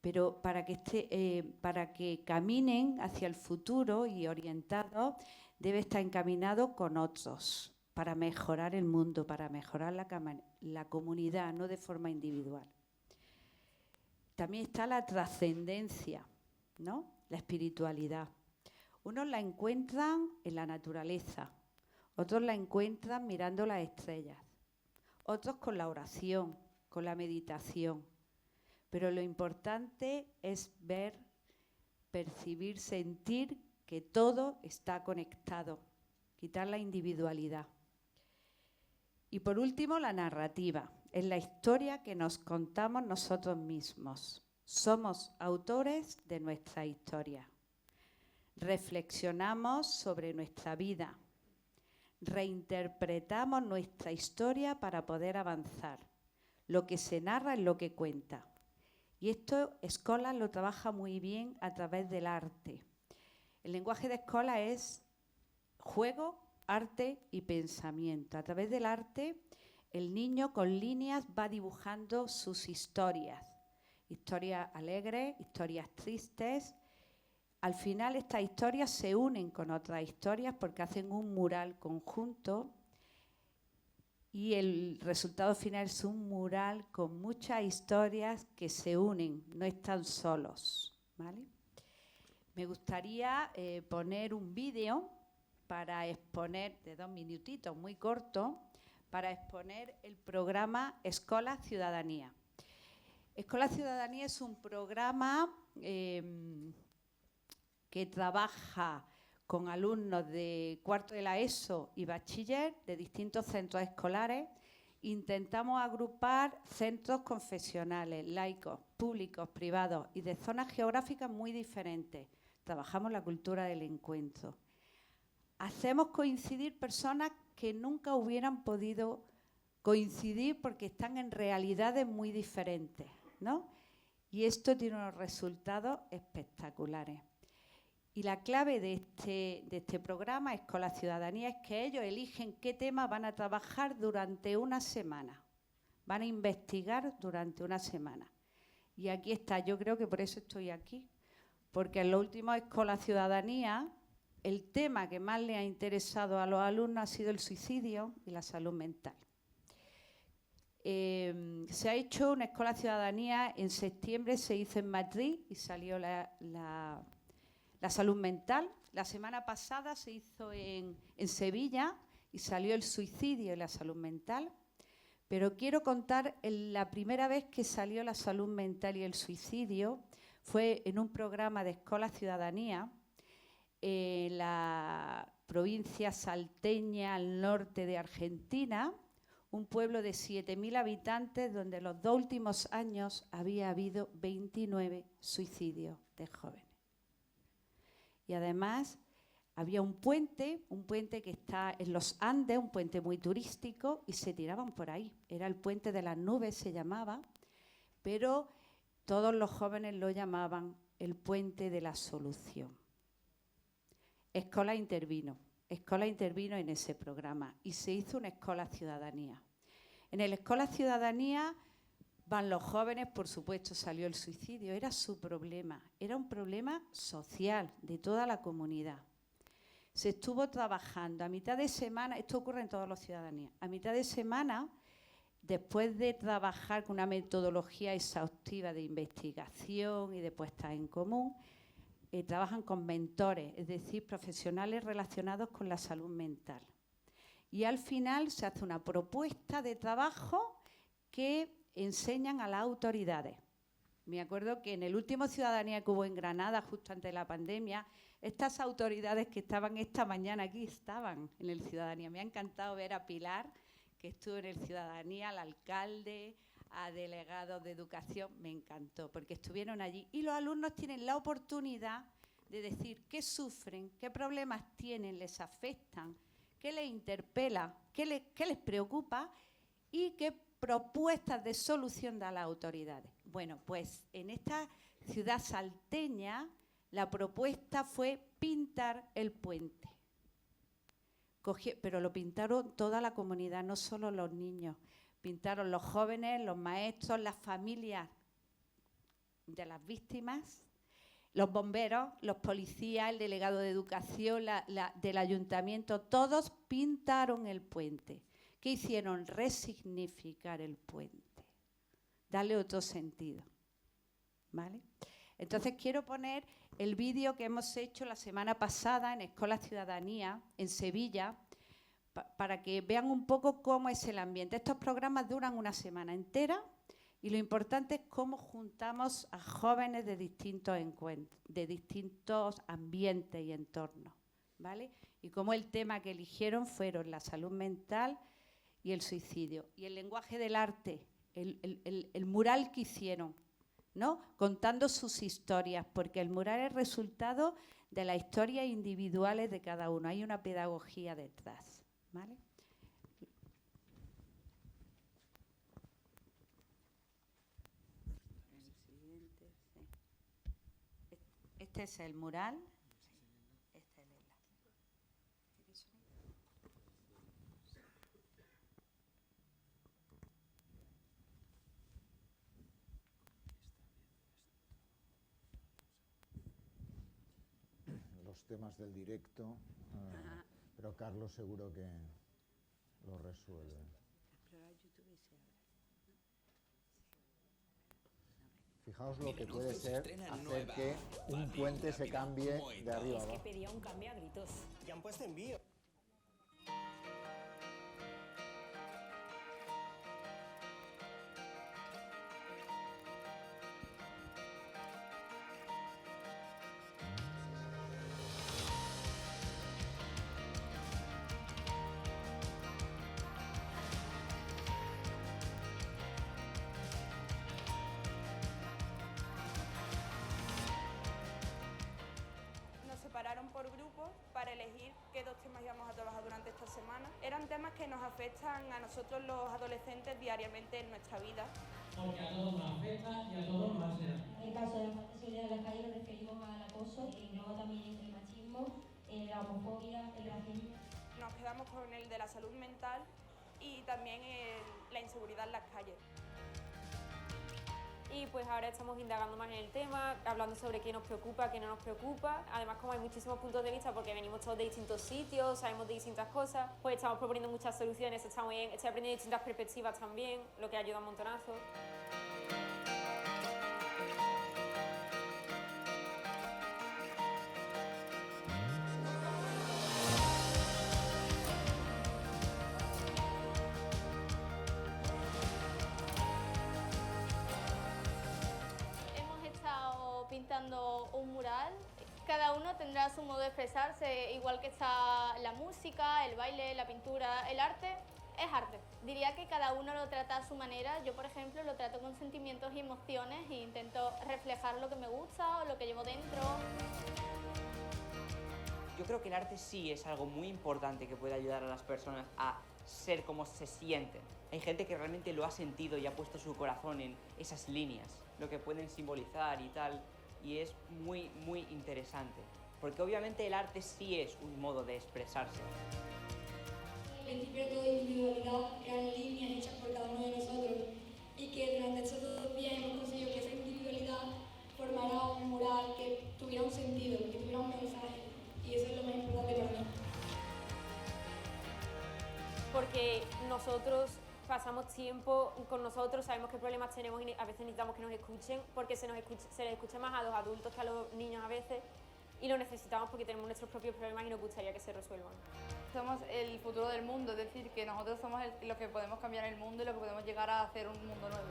Pero para que caminen hacia el futuro y orientados, debe estar encaminado con otros, para mejorar el mundo, para mejorar la comunidad, no de forma individual. También está la trascendencia, ¿no? La espiritualidad. Unos la encuentran en la naturaleza, otros la encuentran mirando las estrellas, otros con la oración, con la meditación. Pero lo importante es ver, percibir, sentir que todo está conectado, quitar la individualidad. Y por último, la narrativa. Es la historia que nos contamos nosotros mismos. Somos autores de nuestra historia. Reflexionamos sobre nuestra vida. Reinterpretamos nuestra historia para poder avanzar. Lo que se narra es lo que cuenta. Y esto Escola lo trabaja muy bien a través del arte. El lenguaje de Escola es juego, arte y pensamiento. A través del arte, el niño con líneas va dibujando sus historias. Historias alegres, historias tristes. Al final estas historias se unen con otras historias porque hacen un mural conjunto y el resultado final es un mural con muchas historias que se unen, no están solos, ¿vale? Me gustaría poner un vídeo para exponer, de 2 minutitos, muy corto, para exponer el programa Escola Ciudadanía. Escola Ciudadanía es un programa que trabaja con alumnos de cuarto de la ESO y bachiller de distintos centros escolares. Intentamos agrupar centros confesionales, laicos, públicos, privados y de zonas geográficas muy diferentes. Trabajamos la cultura del encuentro. Hacemos coincidir personas que nunca hubieran podido coincidir porque están en realidades muy diferentes, ¿no? Y esto tiene unos resultados espectaculares. Y la clave de este programa, Escola Ciudadanía, es que ellos eligen qué tema van a trabajar durante una semana. Van a investigar durante una semana. Y aquí está, yo creo que por eso estoy aquí. Porque en los últimos Escola Ciudadanía, el tema que más le ha interesado a los alumnos ha sido el suicidio y la salud mental. Se ha hecho una Escola Ciudadanía, en septiembre se hizo en Madrid y salió la salud mental. La semana pasada se hizo en Sevilla y salió el suicidio y la salud mental. Pero quiero contar la primera vez que salió la salud mental y el suicidio fue en un programa de Escola Ciudadanía en la provincia salteña al norte de Argentina, un pueblo de 7.000 habitantes donde en los 2 últimos años había habido 29 suicidios de jóvenes. Y además había un puente que está en los Andes, un puente muy turístico, y se tiraban por ahí. Era el puente de las nubes, se llamaba, pero todos los jóvenes lo llamaban el puente de la solución. Escola intervino en ese programa y se hizo una Escola Ciudadanía. En el Escola Ciudadanía van los jóvenes, por supuesto, salió el suicidio, era su problema, era un problema social de toda la comunidad. Se estuvo trabajando a mitad de semana, esto ocurre en todas las ciudadanías, a mitad de semana, después de trabajar con una metodología exhaustiva de investigación y de puesta en común, trabajan con mentores, es decir, profesionales relacionados con la salud mental. Y al final se hace una propuesta de trabajo que enseñan a las autoridades. Me acuerdo que en el último Ciudadanía que hubo en Granada, justo antes de la pandemia, estas autoridades que estaban esta mañana aquí estaban en el Ciudadanía. Me ha encantado ver a Pilar, que estuvo en el Ciudadanía, al alcalde, a delegados de educación, me encantó, porque estuvieron allí. Y los alumnos tienen la oportunidad de decir qué sufren, qué problemas tienen, les afectan, qué les interpela, qué les preocupa y qué propuestas de solución da las autoridades. Bueno, pues en esta ciudad salteña la propuesta fue pintar el puente. Pero lo pintaron toda la comunidad, no solo los niños. Pintaron los jóvenes, los maestros, las familias de las víctimas, los bomberos, los policías, el delegado de educación del ayuntamiento, todos pintaron el puente. ¿Qué hicieron? Resignificar el puente, darle otro sentido, ¿vale? Entonces quiero poner el vídeo que hemos hecho la semana pasada en Escola Ciudadanía, en Sevilla, para que vean un poco cómo es el ambiente. Estos programas duran una semana entera y lo importante es cómo juntamos a jóvenes de distintos ambientes y entornos, ¿vale? Y cómo el tema que eligieron fueron la salud mental y el suicidio. Y el lenguaje del arte, el mural que hicieron, ¿no? Contando sus historias, porque el mural es resultado de las historias individuales de cada uno. Hay una pedagogía detrás, ¿vale? Este es el mural. Esta es los temas del directo, pero Carlos seguro que lo resuelve. Fijaos lo que puede ser hacer que un puente se cambie de arriba a abajo. Es que pedía un cambio a gritos. Ya han puesto envío. Por grupos para elegir qué 2 temas íbamos a trabajar durante esta semana. Eran temas que nos afectan a nosotros los adolescentes diariamente en nuestra vida. Porque a todos nos afecta y a todos nos hace daño. En el caso de la falta de seguridad en la calle nos referimos al acoso y luego también el machismo, la homofobia, el racismo. Nos quedamos con el de la salud mental y también la inseguridad en las calles. Y pues ahora estamos indagando más en el tema, hablando sobre qué nos preocupa, qué no nos preocupa. Además, como hay muchísimos puntos de vista, porque venimos todos de distintos sitios, sabemos de distintas cosas, pues estamos proponiendo muchas soluciones, está muy bien. Estoy aprendiendo distintas perspectivas también, lo que ayuda un montonazo. Pintando un mural. Cada uno tendrá su modo de expresarse, igual que está la música, el baile, la pintura, el arte. Es arte. Diría que cada uno lo trata a su manera. Yo, por ejemplo, lo trato con sentimientos y emociones e intento reflejar lo que me gusta o lo que llevo dentro. Yo creo que el arte sí es algo muy importante que puede ayudar a las personas a ser como se sienten. Hay gente que realmente lo ha sentido y ha puesto su corazón en esas líneas, lo que pueden simbolizar y tal. Y es muy, muy interesante, porque obviamente el arte sí es un modo de expresarse. El principio de toda individualidad eran líneas hechas por cada uno de nosotros y que durante estos 2 días hemos conseguido que esa individualidad formara un mural que tuviera un sentido, que tuviera un mensaje, y eso es lo más importante para mí. Porque nosotros pasamos tiempo con nosotros, sabemos qué problemas tenemos y a veces necesitamos que nos escuchen, porque se les escucha más a los adultos que a los niños a veces, y lo necesitamos porque tenemos nuestros propios problemas y nos gustaría que se resuelvan. Somos el futuro del mundo, es decir, que nosotros somos los que podemos cambiar el mundo y lo que podemos llegar a hacer un mundo nuevo.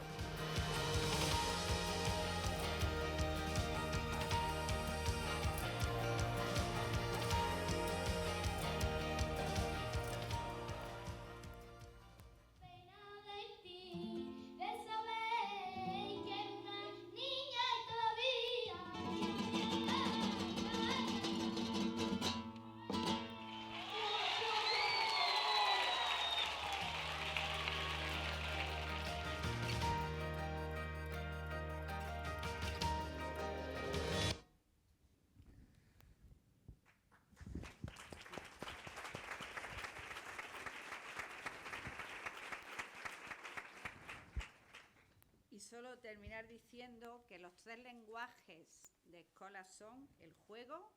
solo terminar diciendo que los 3 lenguajes de escuela son el juego,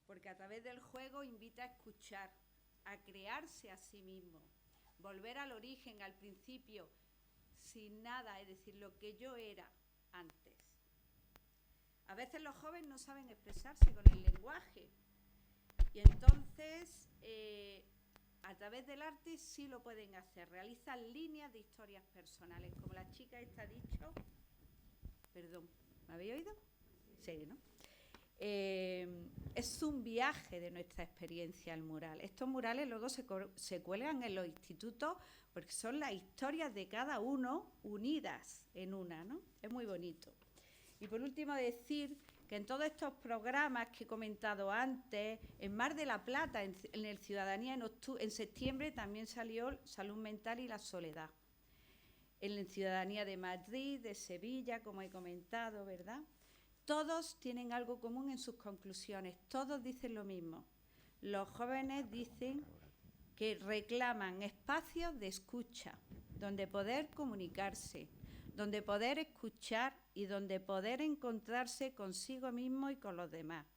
porque a través del juego invita a escuchar, a crearse a sí mismo, volver al origen, al principio, sin nada, es decir, lo que yo era antes. A veces los jóvenes no saben expresarse con el lenguaje y entonces a través del arte sí lo pueden hacer, realizan líneas de historias personales, como la chica esta ha dicho. Perdón, ¿me habéis oído? Sí, ¿no? Es un viaje de nuestra experiencia el mural. Estos murales luego se cuelgan en los institutos porque son las historias de cada uno unidas en una, ¿no? Es muy bonito. Y por último decir que en todos estos programas que he comentado antes, en Mar de la Plata, en el Ciudadanía, en septiembre también salió Salud Mental y la Soledad. En Ciudadanía de Madrid, de Sevilla, como he comentado, ¿verdad? Todos tienen algo común en sus conclusiones, todos dicen lo mismo. Los jóvenes dicen que reclaman espacios de escucha, donde poder comunicarse, donde poder escuchar y donde poder encontrarse consigo mismo y con los demás,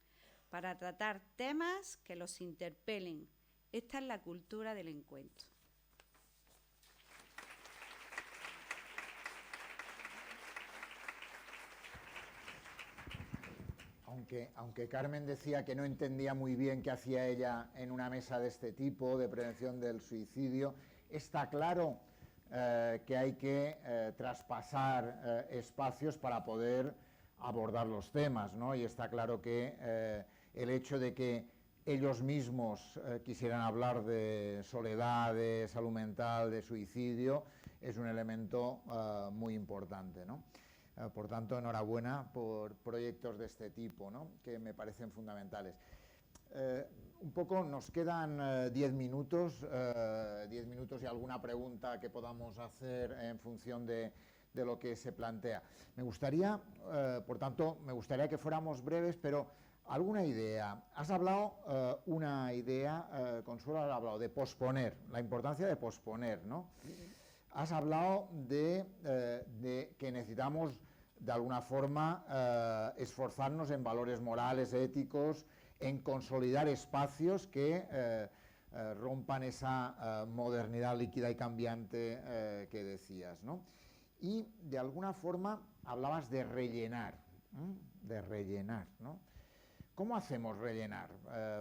para tratar temas que los interpelen. Esta es la cultura del encuentro. Aunque Carmen decía que no entendía muy bien qué hacía ella en una mesa de este tipo, de prevención del suicidio, está claro que hay que traspasar espacios para poder abordar los temas, ¿no? Y está claro que el hecho de que ellos mismos quisieran hablar de soledad, de salud mental, de suicidio, es un elemento muy importante, ¿no? Por tanto, enhorabuena por proyectos de este tipo, ¿no? Que me parecen fundamentales. Un poco, nos quedan 10 minutos y alguna pregunta que podamos hacer en función de lo que se plantea. Me gustaría, por tanto, que fuéramos breves, pero alguna idea. Has hablado una idea, Consuelo, has hablado de posponer, la importancia de posponer, ¿no? Has hablado de que necesitamos, de alguna forma, esforzarnos en valores morales, éticos, en consolidar espacios que rompan esa modernidad líquida y cambiante que decías, ¿no? Y, de alguna forma, hablabas de rellenar, ¿no? ¿Cómo hacemos rellenar?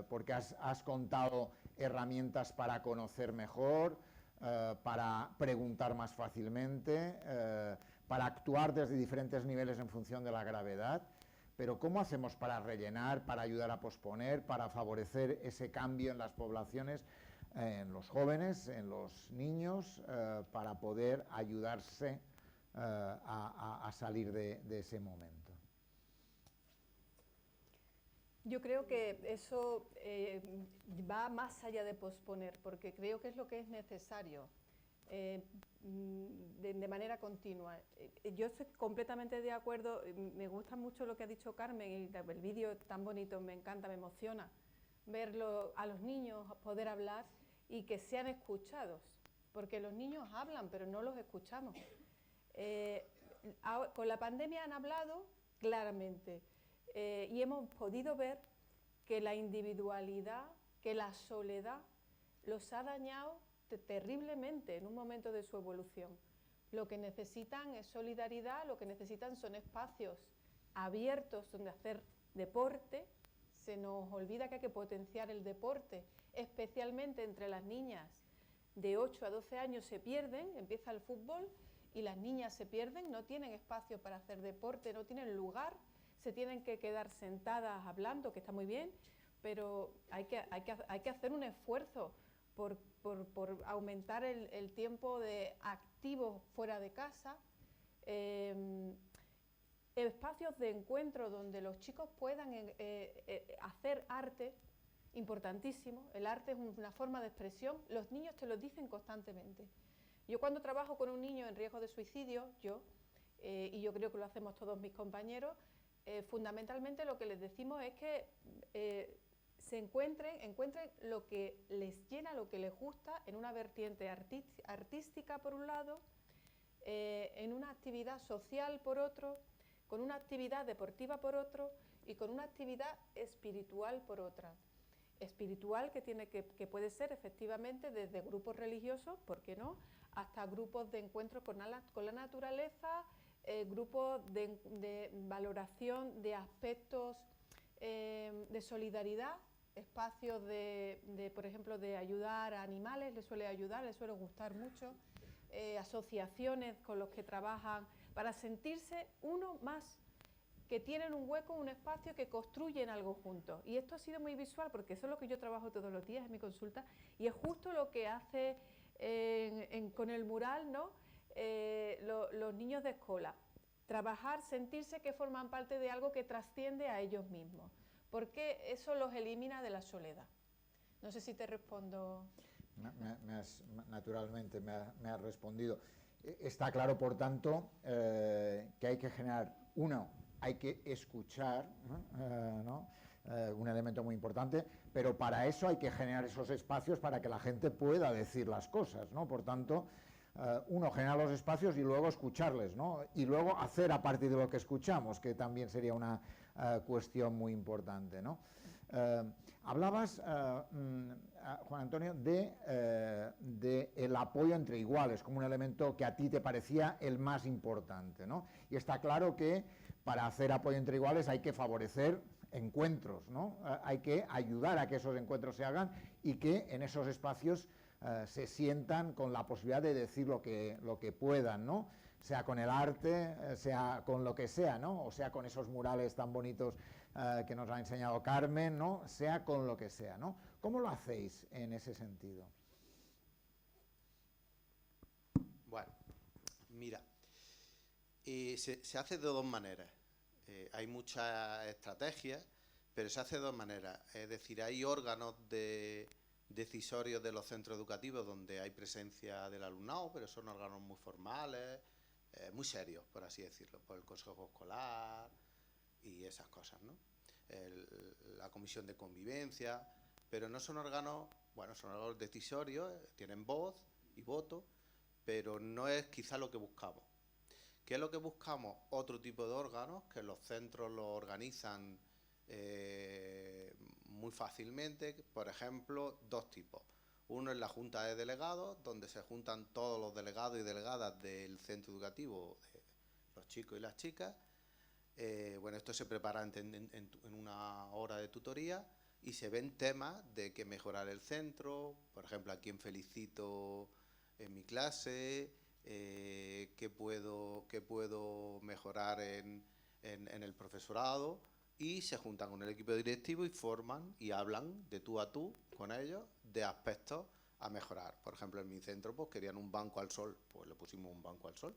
Porque has contado herramientas para conocer mejor, para preguntar más fácilmente, para actuar desde diferentes niveles en función de la gravedad, pero ¿cómo hacemos para rellenar, para ayudar a posponer, para favorecer ese cambio en las poblaciones, en los jóvenes, en los niños, para poder ayudarse a salir de ese momento? Yo creo que eso va más allá de posponer, porque creo que es lo que es necesario de manera continua. Yo estoy completamente de acuerdo, me gusta mucho lo que ha dicho Carmen, y el vídeo tan bonito, me encanta, me emociona verlo a los niños, poder hablar y que sean escuchados, porque los niños hablan, pero no los escuchamos. Con la pandemia han hablado claramente. Y hemos podido ver que la individualidad, que la soledad los ha dañado terriblemente en un momento de su evolución. Lo que necesitan es solidaridad, lo que necesitan son espacios abiertos donde hacer deporte. Se nos olvida que hay que potenciar el deporte, especialmente entre las niñas de 8 a 12 años se pierden, empieza el fútbol y las niñas se pierden, no tienen espacio para hacer deporte, no tienen lugar, se tienen que quedar sentadas hablando, que está muy bien, pero hay que hacer un esfuerzo por aumentar el tiempo de activo fuera de casa, espacios de encuentro donde los chicos puedan hacer arte, importantísimo. El arte es una forma de expresión, los niños te lo dicen constantemente. Yo cuando trabajo con un niño en riesgo de suicidio, y yo creo que lo hacemos todos mis compañeros, fundamentalmente lo que les decimos es que se encuentren lo que les llena, lo que les gusta en una vertiente artística por un lado, en una actividad social por otro, con una actividad deportiva por otro y con una actividad espiritual por otra. Espiritual que puede ser efectivamente desde grupos religiosos, ¿por qué no?, hasta grupos de encuentro con la naturaleza, grupos de valoración de aspectos de solidaridad, espacios por ejemplo, de ayudar a animales, les suele gustar mucho, asociaciones con los que trabajan para sentirse uno más, que tienen un hueco, un espacio, que construyen algo juntos. Y esto ha sido muy visual, porque eso es lo que yo trabajo todos los días en mi consulta, y es justo lo que hace con el mural, ¿no?, los niños de escuela. Trabajar, sentirse que forman parte de algo que trasciende a ellos mismos, porque eso los elimina de la soledad. No sé si te respondo. Naturalmente me has respondido. Está claro, por tanto, que hay que generar, hay que escuchar, ¿no? Un elemento muy importante, pero para eso hay que generar esos espacios para que la gente pueda decir las cosas, ¿no? Por tanto, generar los espacios y luego escucharles, ¿no? Y luego hacer a partir de lo que escuchamos, que también sería una cuestión muy importante, ¿no? Hablabas, Juan Antonio, de el apoyo entre iguales como un elemento que a ti te parecía el más importante, ¿no? Y está claro que para hacer apoyo entre iguales hay que favorecer encuentros, ¿no? Hay que ayudar a que esos encuentros se hagan y que en esos espacios se sientan con la posibilidad de decir lo que puedan, ¿no? Sea con el arte, sea con lo que sea, ¿no? O sea con esos murales tan bonitos que nos ha enseñado Carmen, ¿no? Sea con lo que sea, ¿no? ¿Cómo lo hacéis en ese sentido? Bueno, mira, se hace de dos maneras. Hay muchas estrategias, pero se hace de dos maneras. Es decir, hay órganos decisorios de los centros educativos donde hay presencia del alumnado, pero son órganos muy formales, muy serios, por así decirlo, por el consejo escolar y esas cosas, ¿no? La comisión de convivencia, pero no son órganos, bueno, son órganos decisorios, tienen voz y voto, pero no es quizá lo que buscamos. ¿Qué es lo que buscamos? Otro tipo de órganos que los centros lo organizan muy fácilmente, por ejemplo, dos tipos. Uno es la Junta de Delegados, donde se juntan todos los delegados y delegadas del centro educativo, los chicos y las chicas. Bueno, esto se prepara en una hora de tutoría y se ven temas de qué mejorar el centro, por ejemplo, a quién felicito en mi clase, qué puedo mejorar en el profesorado, y se juntan con el equipo directivo y forman y hablan de tú a tú con ellos de aspectos a mejorar. Por ejemplo, en mi centro pues querían un banco al sol, pues le pusimos un banco al sol,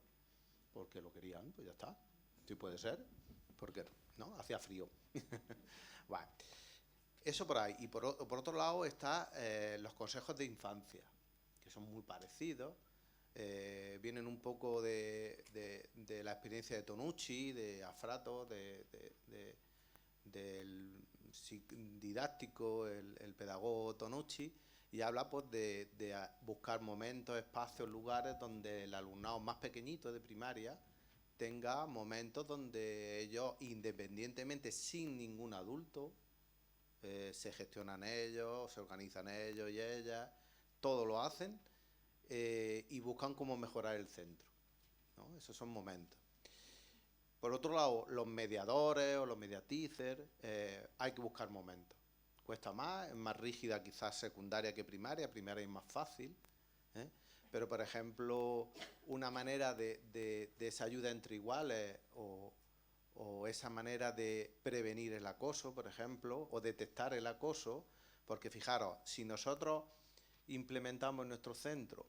porque lo querían, pues ya está. Sí puede ser, porque no, hacía frío. Bueno, eso por ahí. Y por otro lado está los consejos de infancia, que son muy parecidos. Vienen un poco de la experiencia de Tonucci, de Afrato, del didáctico, el pedagogo Tonucci, y habla pues de buscar momentos, espacios, lugares donde el alumnado más pequeñito de primaria tenga momentos donde ellos, independientemente, sin ningún adulto, se gestionan ellos, se organizan ellos y ellas, todo lo hacen y buscan cómo mejorar el centro, ¿no? Esos son momentos. Por otro lado, los mediadores o los mediaticers, hay que buscar momentos. Cuesta más, es más rígida quizás secundaria que primaria es más fácil, ¿eh? Pero, por ejemplo, una manera de esa ayuda entre iguales o esa manera de prevenir el acoso, por ejemplo, o detectar el acoso, porque fijaros, si nosotros implementamos en nuestro centro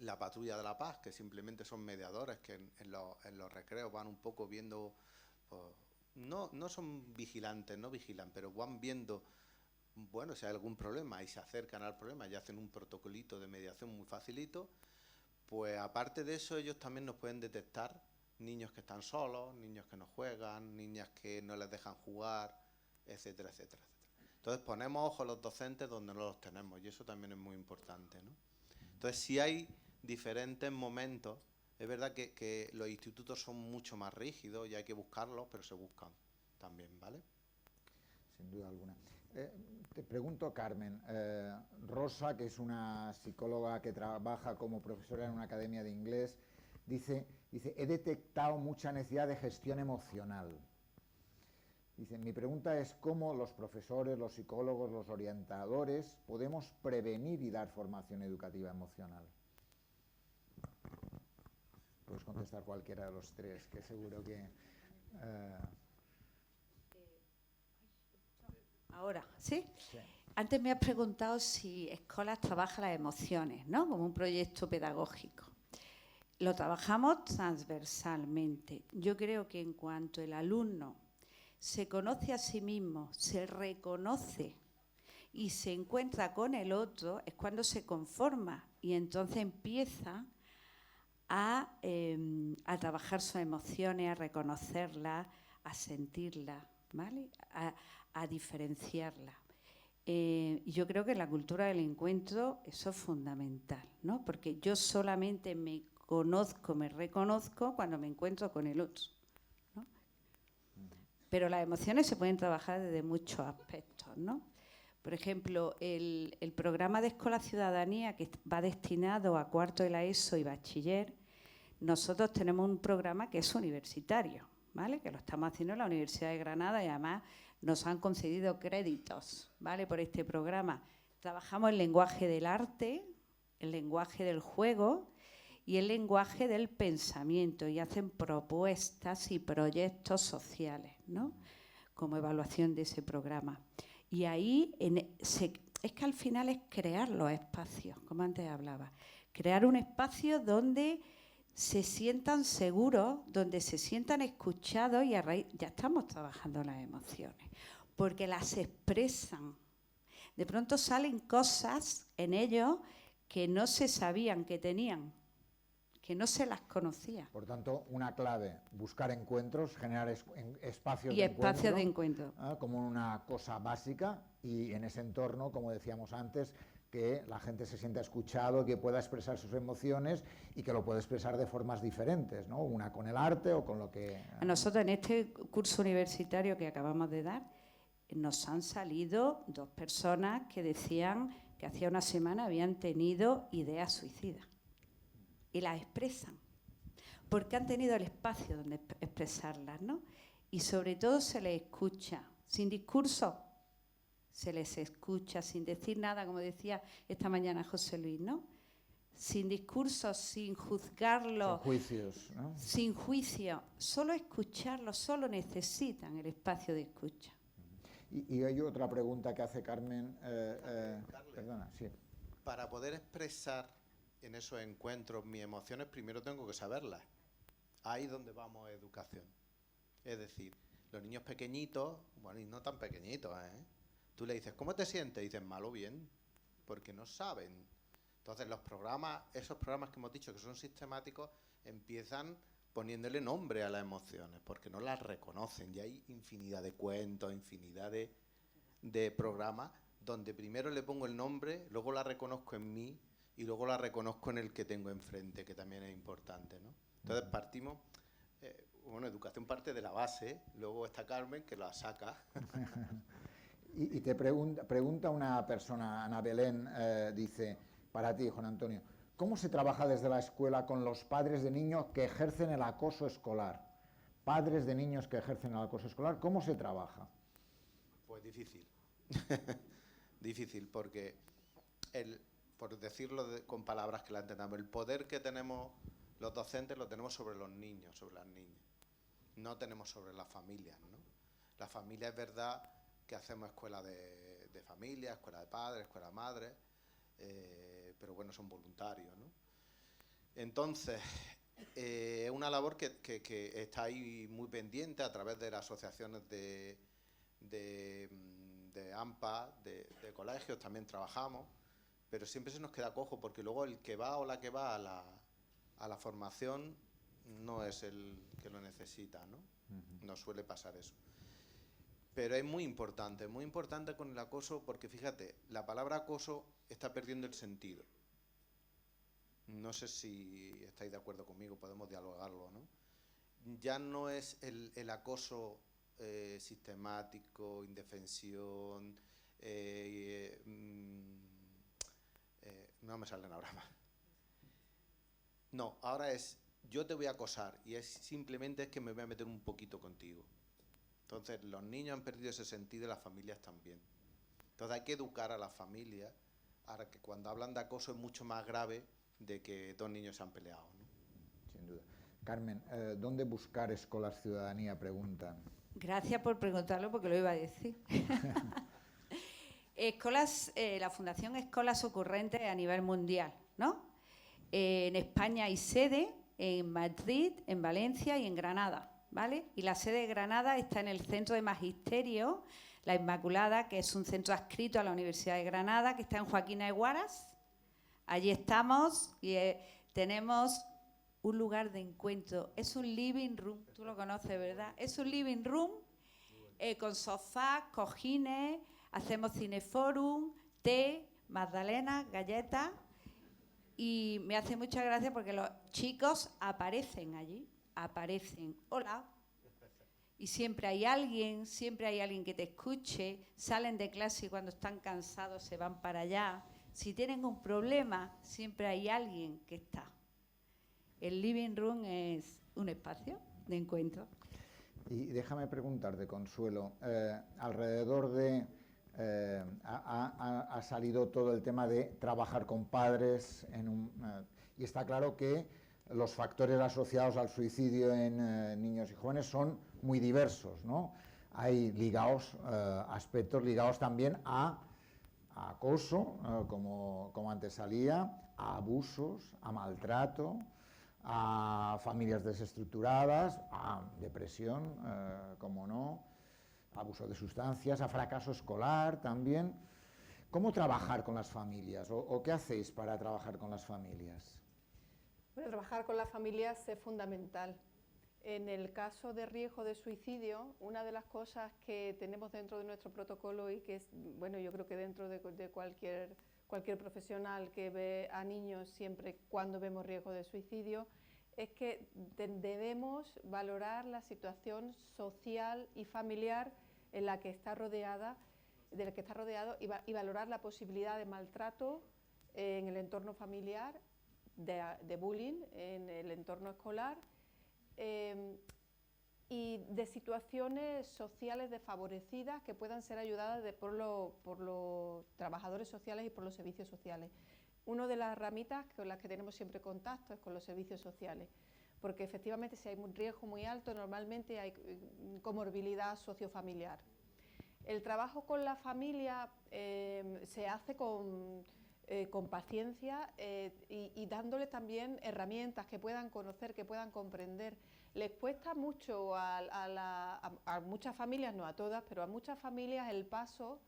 la patrulla de la paz, que simplemente son mediadores que en los recreos van un poco viendo, pues, no son vigilantes, no vigilan, pero van viendo, bueno, si hay algún problema y se acercan al problema y hacen un protocolito de mediación muy facilito, pues aparte de eso ellos también nos pueden detectar niños que están solos, niños que no juegan, niñas que no les dejan jugar, etcétera, etcétera, etcétera. Entonces ponemos ojo a los docentes donde no los tenemos y eso también es muy importante, ¿no? Entonces, si hay diferentes momentos Es verdad que los institutos son mucho más rígidos y hay que buscarlos, pero se buscan también, ¿vale? Sin duda alguna. Te pregunto, Carmen, Rosa, que es una psicóloga que trabaja como profesora en una academia de inglés, dice, he detectado mucha necesidad de gestión emocional. Dice, mi pregunta es cómo los profesores, los psicólogos, los orientadores podemos prevenir y dar formación educativa emocional. Puedes contestar cualquiera de los tres, que seguro que... Ahora, ¿sí? Sí. Antes me has preguntado si Escolas trabaja las emociones, ¿no? Como un proyecto pedagógico. Lo trabajamos transversalmente. Yo creo que en cuanto el alumno se conoce a sí mismo, se reconoce y se encuentra con el otro, es cuando se conforma y entonces empieza a trabajar sus emociones, a reconocerlas, a sentirlas, ¿vale? A diferenciarlas. Yo creo que en la cultura del encuentro eso es fundamental, ¿no? Porque yo solamente me conozco, me reconozco cuando me encuentro con el otro, ¿no? Pero las emociones se pueden trabajar desde muchos aspectos, ¿no? Por ejemplo, el programa de Escola Ciudadanía, que va destinado a cuarto de la ESO y bachiller, nosotros tenemos un programa que es universitario, ¿vale? Que lo estamos haciendo en la Universidad de Granada y además nos han concedido créditos, ¿vale? Por este programa. Trabajamos el lenguaje del arte, el lenguaje del juego y el lenguaje del pensamiento y hacen propuestas y proyectos sociales, ¿no? Como evaluación de ese programa. Y ahí es que al final es crear los espacios, como antes hablaba. Crear un espacio donde se sientan seguros, donde se sientan escuchados y a raíz ya estamos trabajando las emociones, porque las expresan. De pronto salen cosas en ellos que no se sabían que tenían, que no se las conocía. Por tanto, una clave, buscar encuentros, generar espacios y espacios de encuentro. Como una cosa básica y en ese entorno, como decíamos antes, que la gente se sienta escuchado, que pueda expresar sus emociones y que lo pueda expresar de formas diferentes, ¿no? Una con el arte o con lo que... A nosotros en este curso universitario que acabamos de dar, nos han salido 2 personas que decían que hacía una semana habían tenido ideas suicidas. Y las expresan, porque han tenido el espacio donde expresarlas, ¿no? Y sobre todo se les escucha, sin discurso, se les escucha, sin decir nada, como decía esta mañana José Luis, ¿no? Sin discursos, sin juzgarlo. Sin juicios, ¿no? Sin juicio, solo escucharlo, solo necesitan el espacio de escucha. Y hay otra pregunta que hace Carmen, perdona, sí. Para poder expresar en esos encuentros mis emociones, primero tengo que saberlas. Ahí es donde vamos a educación. Es decir, los niños pequeñitos, bueno, y no tan pequeñitos, tú le dices, ¿cómo te sientes? Y dices, mal o bien, porque no saben. Entonces los programas, esos programas que hemos dicho que son sistemáticos, empiezan poniéndole nombre a las emociones, porque no las reconocen. Y hay infinidad de cuentos, infinidad de programas, donde primero le pongo el nombre, luego la reconozco en mí, y luego la reconozco en el que tengo enfrente, que también es importante, ¿no? Entonces partimos, bueno, educación parte de la base, luego está Carmen que la saca. Y te pregunta una persona, Ana Belén, dice, para ti, Juan Antonio, ¿cómo se trabaja desde la escuela con los padres de niños que ejercen el acoso escolar? Padres de niños que ejercen el acoso escolar, ¿cómo se trabaja? Pues difícil. Difícil, porque por decirlo con palabras que la entendamos, el poder que tenemos los docentes lo tenemos sobre los niños, sobre las niñas. No tenemos sobre las familias, ¿no? La familia es verdad que hacemos escuela de familia, escuela de padres, escuela de madres, pero bueno, son voluntarios, ¿no? Entonces, es una labor que está ahí muy pendiente a través de las asociaciones de AMPA, de colegios, también trabajamos, pero siempre se nos queda cojo, porque luego el que va o la que va a la formación no es el que lo necesita, ¿no? No suele pasar eso. Pero es muy importante con el acoso, porque fíjate, la palabra acoso está perdiendo el sentido. no sé si estáis de acuerdo conmigo, podemos dialogarlo, ¿no? Ya no es el acoso sistemático, indefensión, no me salen ahora más. No, ahora es, yo te voy a acosar y es simplemente que me voy a meter un poquito contigo. Entonces, los niños han perdido ese sentido y las familias también. Entonces, hay que educar a las familias, ahora que cuando hablan de acoso es mucho más grave de que dos niños se han peleado, ¿no? Sin duda. Carmen, ¿dónde buscar Escolas Ciudadanía? Preguntan. Gracias por preguntarlo porque lo iba a decir. La Fundación Escolas Ocurrentes a nivel mundial, ¿no? En España hay sede, en Madrid, en Valencia y en Granada, ¿vale? Y la sede de Granada está en el Centro de Magisterio La Inmaculada, que es un centro adscrito a la Universidad de Granada, que está en Joaquina de Huaras. Allí estamos y tenemos un lugar de encuentro. Es un living room, tú lo conoces, ¿verdad? Es un living room con sofás, cojines, hacemos cineforum, té, magdalenas, galletas. Y me hace mucha gracia porque los chicos aparecen allí, aparecen, hola. Y siempre hay alguien que te escuche, salen de clase y cuando están cansados se van para allá. Si tienen un problema, siempre hay alguien que está. El living room es un espacio de encuentro. Y déjame preguntarte, Consuelo, alrededor de... ha salido todo el tema de trabajar con padres y está claro que los factores asociados al suicidio en niños y jóvenes son muy diversos, ¿no? Hay aspectos ligados también a acoso, como antes salía, a abusos, a maltrato, a familias desestructuradas, a depresión, como no, abuso de sustancias, a fracaso escolar también. ¿Cómo trabajar con las familias? ¿O qué hacéis para trabajar con las familias? Bueno, trabajar con las familias es fundamental. En el caso de riesgo de suicidio, una de las cosas que tenemos dentro de nuestro protocolo y que es, bueno, yo creo que dentro de cualquier profesional que ve a niños siempre cuando vemos riesgo de suicidio, es que debemos valorar la situación social y familiar en la que está rodeado y valorar la posibilidad de maltrato en el entorno familiar, de bullying en el entorno escolar y de situaciones sociales desfavorecidas que puedan ser ayudadas por los trabajadores sociales y por los servicios sociales. Una de las ramitas con las que tenemos siempre contacto es con los servicios sociales, porque efectivamente si hay un riesgo muy alto, normalmente hay comorbilidad sociofamiliar. El trabajo con la familia se hace con paciencia y dándole también herramientas que puedan conocer, que puedan comprender. Les cuesta mucho a muchas familias, no a todas, pero a muchas familias el paso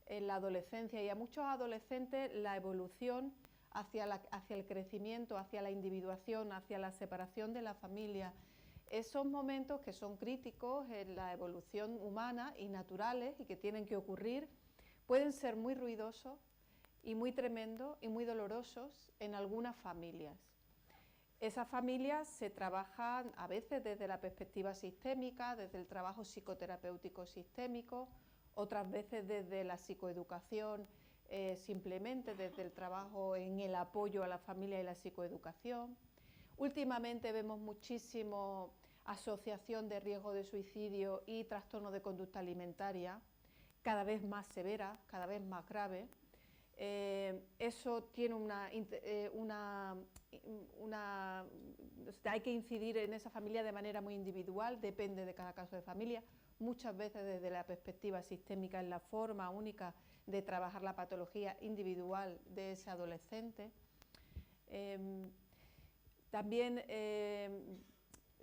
en la adolescencia y a muchos adolescentes la evolución hacia el crecimiento, hacia la individuación, hacia la separación de la familia. Esos momentos que son críticos en la evolución humana y naturales y que tienen que ocurrir, pueden ser muy ruidosos y muy tremendos y muy dolorosos en algunas familias. Esas familias se trabajan a veces desde la perspectiva sistémica, desde el trabajo psicoterapéutico sistémico, otras veces desde la psicoeducación, simplemente desde el trabajo en el apoyo a la familia y la psicoeducación. Últimamente vemos muchísimo asociación de riesgo de suicidio y trastorno de conducta alimentaria, cada vez más severa, cada vez más grave. Eso tiene hay que incidir en esa familia de manera muy individual, depende de cada caso de familia, muchas veces desde la perspectiva sistémica es la forma única de trabajar la patología individual de ese adolescente. También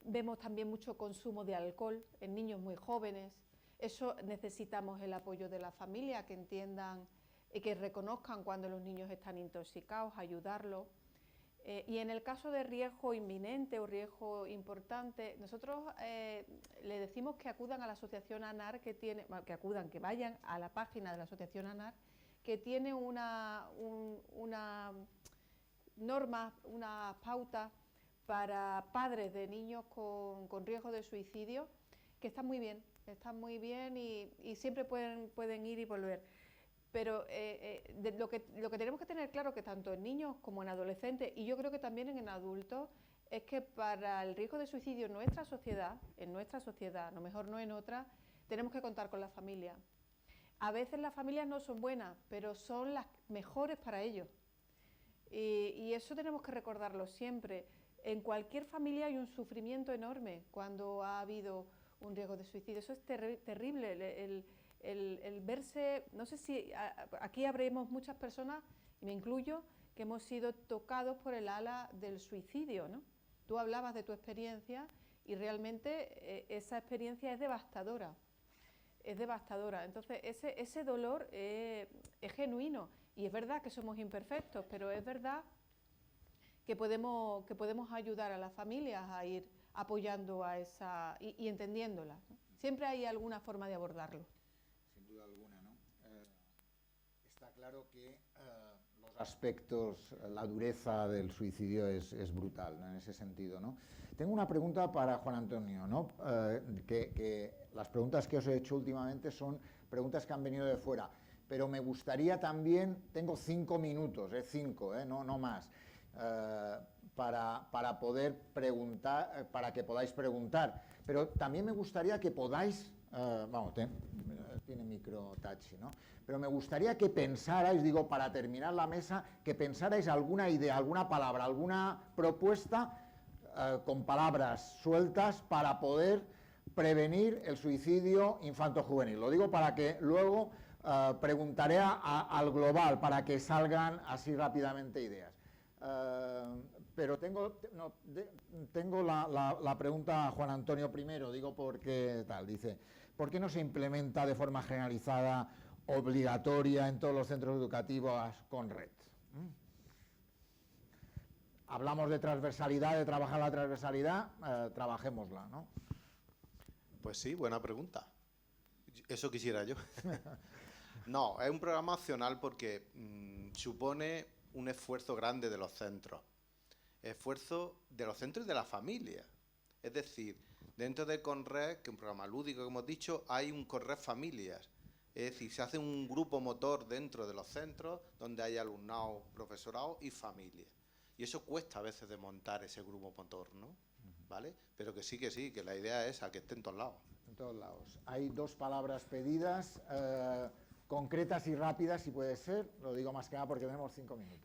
vemos también mucho consumo de alcohol en niños muy jóvenes. Eso necesitamos el apoyo de la familia, que entiendan y que reconozcan cuando los niños están intoxicados, ayudarlos. Y en el caso de riesgo inminente o riesgo importante, nosotros le decimos que acudan a la asociación ANAR, que vayan a la página de la asociación ANAR, que tiene normas, unas pautas para padres de niños con riesgo de suicidio, que están muy bien y siempre pueden ir y volver. Pero lo que tenemos que tener claro, que tanto en niños como en adolescentes, y yo creo que también en adultos, es que para el riesgo de suicidio en nuestra sociedad, a lo mejor no en otra, tenemos que contar con la familia. A veces las familias no son buenas, pero son las mejores para ellos. Y eso tenemos que recordarlo siempre. En cualquier familia hay un sufrimiento enorme cuando ha habido un riesgo de suicidio. Eso es terrible, el verse, no sé si aquí habremos muchas personas, y me incluyo, que hemos sido tocados por el ala del suicidio, ¿no? Tú hablabas de tu experiencia y realmente esa experiencia es devastadora. Entonces ese dolor es genuino, y es verdad que somos imperfectos, pero es verdad que podemos ayudar a las familias a ir apoyando a esa y entendiéndolas, ¿no? Siempre hay alguna forma de abordarlo. Sin duda alguna, ¿no? Está claro que los aspectos, la dureza del suicidio es brutal, ¿no? En ese sentido, ¿no? Tengo una pregunta para Juan Antonio, ¿no? Que las preguntas que os he hecho últimamente son preguntas que han venido de fuera, pero me gustaría también, tengo 5 minutos, 5, no más, para poder preguntar, para que podáis preguntar, pero también me gustaría que podáis, tiene micro touch, ¿no? Pero me gustaría que pensarais, digo, para terminar la mesa, que pensarais alguna idea, alguna palabra, alguna propuesta con palabras sueltas para poder prevenir el suicidio infanto-juvenil. Lo digo para que luego preguntaré al global, para que salgan así rápidamente ideas. Pero tengo la pregunta a Juan Antonio primero, digo porque tal, dice, ¿por qué no se implementa de forma generalizada, obligatoria en todos los centros educativos con red? Hablamos de transversalidad, de trabajar la transversalidad, trabajémosla, ¿no? Pues sí, buena pregunta. Eso quisiera yo. No, es un programa opcional porque supone un esfuerzo grande de los centros. Esfuerzo de los centros y de la familia. Es decir, dentro de Conred, que es un programa lúdico que hemos dicho, hay un Conred Familias. Es decir, se hace un grupo motor dentro de los centros donde hay alumnado, profesorado y familia. Y eso cuesta a veces de montar ese grupo motor, ¿no? ¿Vale? Pero que sí, que la idea es a que esté en todos lados. En todos lados. Hay 2 palabras pedidas, concretas y rápidas, si puede ser. Lo digo más que nada porque tenemos 5 minutos.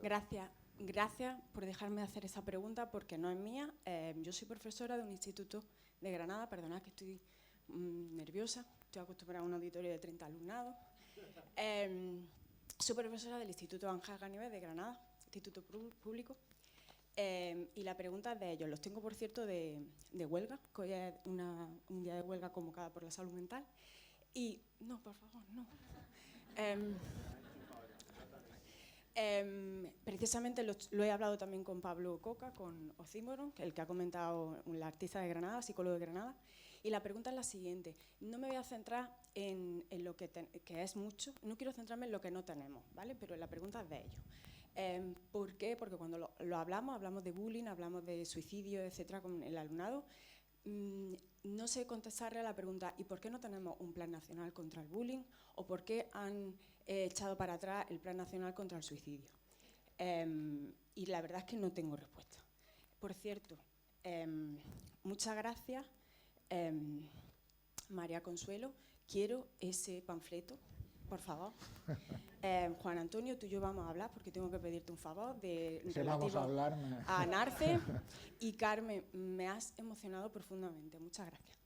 Gracias por dejarme hacer esa pregunta, porque no es mía. Yo soy profesora de un instituto de Granada. Perdonad que estoy nerviosa. Estoy acostumbrada a un auditorio de 30 alumnados. Soy profesora del Instituto Ángel Ganivet de Granada, instituto público. Y la pregunta es de ellos. Los tengo, por cierto, de huelga, que hoy es un día de huelga convocada por la salud mental. Y, no, por favor, no. Precisamente lo he hablado también con Pablo Coca, con Ocímoron, el que ha comentado, el artista de Granada, psicólogo de Granada. Y la pregunta es la siguiente. No me voy a centrar en lo que es mucho, no quiero centrarme en lo que no tenemos, ¿vale? Pero la pregunta es de ellos. ¿Por qué? Porque cuando lo hablamos de bullying, hablamos de suicidio, etcétera, con el alumnado, no sé contestarle a la pregunta ¿y por qué no tenemos un plan nacional contra el bullying? ¿O por qué han echado para atrás el plan nacional contra el suicidio? Y la verdad es que no tengo respuesta. Por cierto, muchas gracias, María Consuelo. Quiero ese panfleto, por favor. Juan Antonio, tú y yo vamos a hablar porque tengo que pedirte un favor vamos a hablar a Narce. Y Carmen, me has emocionado profundamente. Muchas gracias.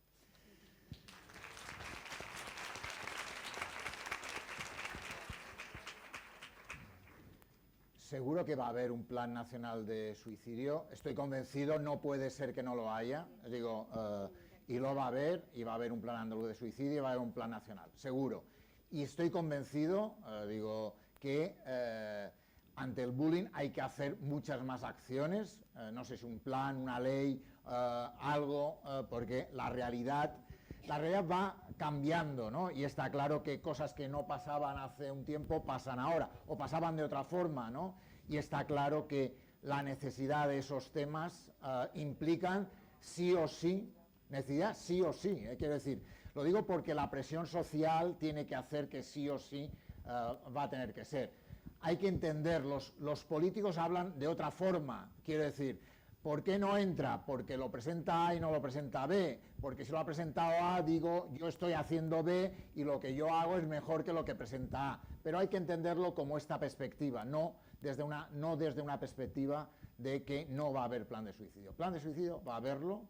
Seguro que va a haber un plan nacional de suicidio. Estoy convencido, no puede ser que no lo haya. Digo, y lo va a haber, y va a haber un plan andaluz de suicidio, y va a haber un plan nacional, seguro. Y estoy convencido, que ante el bullying hay que hacer muchas más acciones, no sé si un plan, una ley, algo, porque la realidad va cambiando, ¿no? Y está claro que cosas que no pasaban hace un tiempo pasan ahora, o pasaban de otra forma, ¿no? Y está claro que la necesidad de esos temas implican sí o sí, necesidad sí o sí, quiero decir, lo digo porque la presión social tiene que hacer que sí o sí va a tener que ser. Hay que entender, los políticos hablan de otra forma, quiero decir, ¿por qué no entra? Porque lo presenta A y no lo presenta B, porque si lo ha presentado A, digo, yo estoy haciendo B y lo que yo hago es mejor que lo que presenta A, pero hay que entenderlo como esta perspectiva, no desde una perspectiva de que no va a haber plan de suicidio. Plan de suicidio va a haberlo,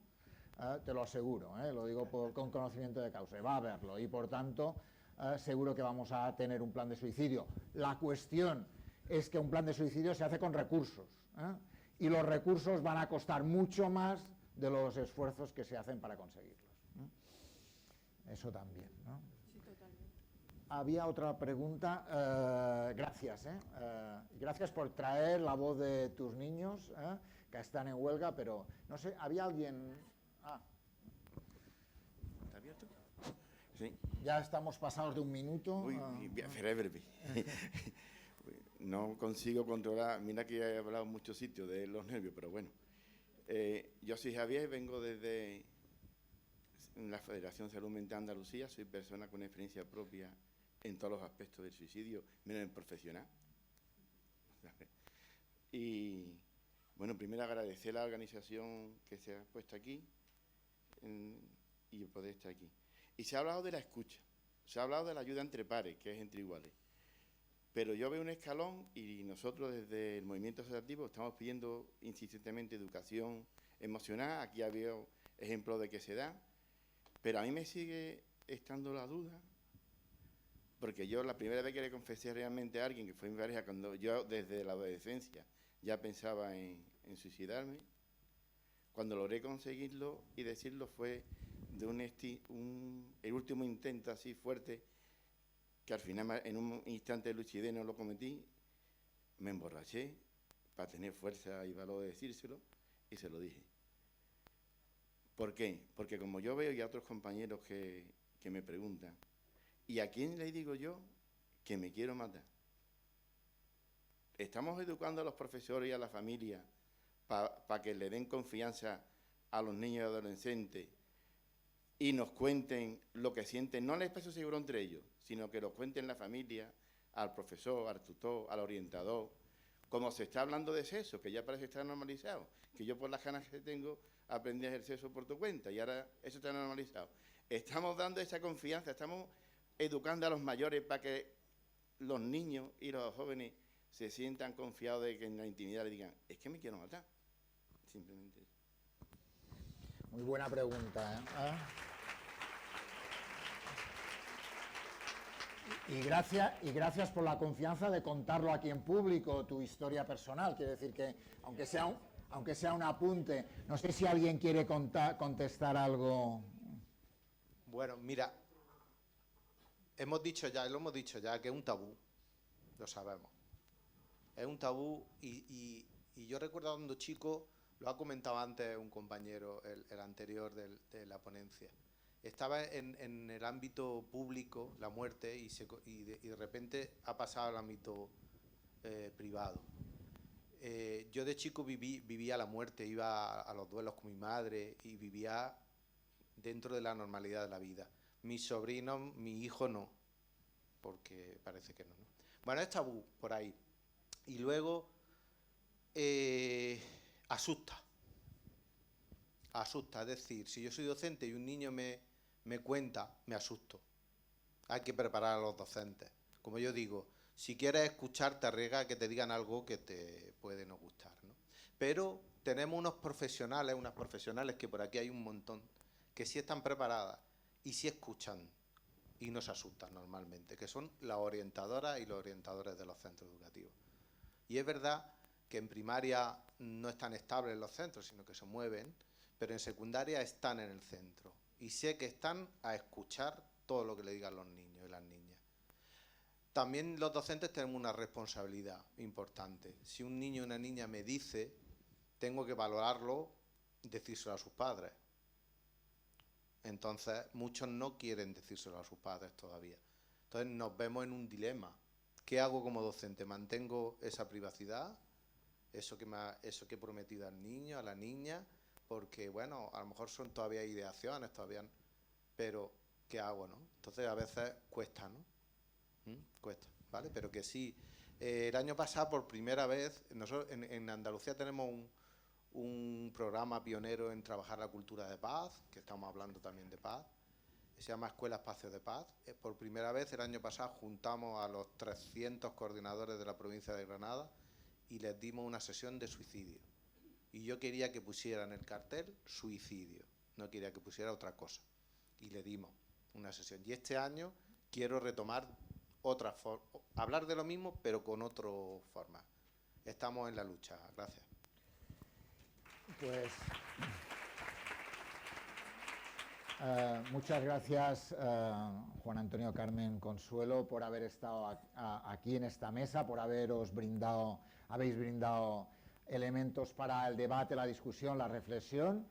te lo aseguro, lo digo con conocimiento de causa, va a haberlo y por tanto seguro que vamos a tener un plan de suicidio. La cuestión es que un plan de suicidio se hace con recursos y los recursos van a costar mucho más de los esfuerzos que se hacen para conseguirlos. Eso también, ¿no? Sí, totalmente. Había otra pregunta. Gracias. Gracias por traer la voz de tus niños, que están en huelga, pero no sé, ¿había alguien? ¿Está abierto? Sí. Ya estamos pasados de un minuto. Seré breve. No consigo controlar, mira que he hablado en muchos sitios de los nervios, pero bueno. Yo soy Javier, vengo desde la Federación Salud Mental Andalucía, soy persona con experiencia propia en todos los aspectos del suicidio, menos en profesional. Y bueno, primero agradecer a la organización que se ha puesto aquí y poder estar aquí. Y se ha hablado de la escucha, se ha hablado de la ayuda entre pares, que es entre iguales. Pero yo veo un escalón y nosotros desde el movimiento asociativo estamos pidiendo insistentemente educación emocional. Aquí había ejemplos de que se da, pero a mí me sigue estando la duda, porque yo la primera vez que le confesé realmente a alguien, que fue mi pareja, cuando yo desde la adolescencia ya pensaba en suicidarme, cuando logré conseguirlo y decirlo fue de el último intento así fuerte, que al final en un instante de lucidez no lo cometí, me emborraché para tener fuerza y valor de decírselo y se lo dije. ¿Por qué? Porque como yo veo y a otros compañeros que me preguntan, ¿y a quién le digo yo que me quiero matar? ¿Estamos educando a los profesores y a la familia para que le den confianza a los niños y adolescentes y nos cuenten lo que sienten, no el espacio seguro entre ellos, sino que lo cuenten la familia, al profesor, al tutor, al orientador? Como se está hablando de sexo, que ya parece estar normalizado, que yo por las ganas que tengo aprendí a ejercer eso por tu cuenta y ahora eso está normalizado. Estamos dando esa confianza, estamos educando a los mayores para que los niños y los jóvenes se sientan confiados de que en la intimidad le digan, es que me quiero matar. Simplemente eso. Muy buena pregunta, Y gracias por la confianza de contarlo aquí en público, tu historia personal. Quiero decir que, aunque sea un apunte, no sé si alguien quiere contestar algo. Bueno, mira, lo hemos dicho ya, que es un tabú, lo sabemos. Es un tabú y yo recuerdo cuando chico, lo ha comentado antes un compañero, el anterior de la ponencia. Estaba en el ámbito público, la muerte, y de repente ha pasado al ámbito privado. Yo de chico vivía la muerte, iba a los duelos con mi madre y vivía dentro de la normalidad de la vida. Mis sobrinos, mi hijo no, porque parece que no. Bueno, es tabú por ahí. Y luego asusta, es decir, si yo soy docente y un niño me cuenta, me asusto. Hay que preparar a los docentes. Como yo digo, si quieres escuchar, te arriesgas a que te digan algo que te puede no gustar, ¿no? Pero tenemos unas profesionales que por aquí hay un montón, que sí están preparadas y sí escuchan y no se asustan normalmente, que son las orientadoras y los orientadores de los centros educativos. Y es verdad que en primaria no están estables los centros, sino que se mueven, pero en secundaria están en el centro. Y sé que están a escuchar todo lo que le digan los niños y las niñas. También los docentes tenemos una responsabilidad importante. Si un niño o una niña me dice, tengo que valorarlo, decírselo a sus padres. Entonces, muchos no quieren decírselo a sus padres todavía. Entonces, nos vemos en un dilema. ¿Qué hago como docente? ¿Mantengo esa privacidad eso que he prometido al niño, a la niña, porque bueno, a lo mejor son todavía ideaciones, pero ¿qué hago, no? Entonces a veces cuesta, ¿no? Cuesta, ¿vale? Pero que sí. El año pasado, por primera vez, nosotros en Andalucía tenemos un programa pionero en trabajar la cultura de paz, que estamos hablando también de paz, se llama Escuela Espacios de Paz. Por primera vez el año pasado juntamos a los 300 coordinadores de la provincia de Granada y les dimos una sesión de suicidio. Y yo quería que pusieran el cartel suicidio, no quería que pusiera otra cosa. Y le dimos una sesión. Y este año quiero retomar otra forma, hablar de lo mismo, pero con otra forma. Estamos en la lucha. Gracias. Pues muchas gracias, Juan Antonio, Carmen, Consuelo, por haber estado aquí en esta mesa, por habéis brindado elementos para el debate, la discusión, la reflexión,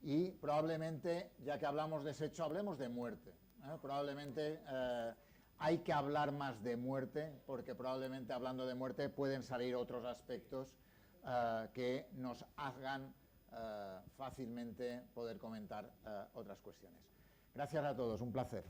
y probablemente, ya que hablamos de ese hecho, hablemos de muerte. Probablemente hay que hablar más de muerte, porque probablemente hablando de muerte pueden salir otros aspectos que nos hagan fácilmente poder comentar otras cuestiones. Gracias a todos, un placer.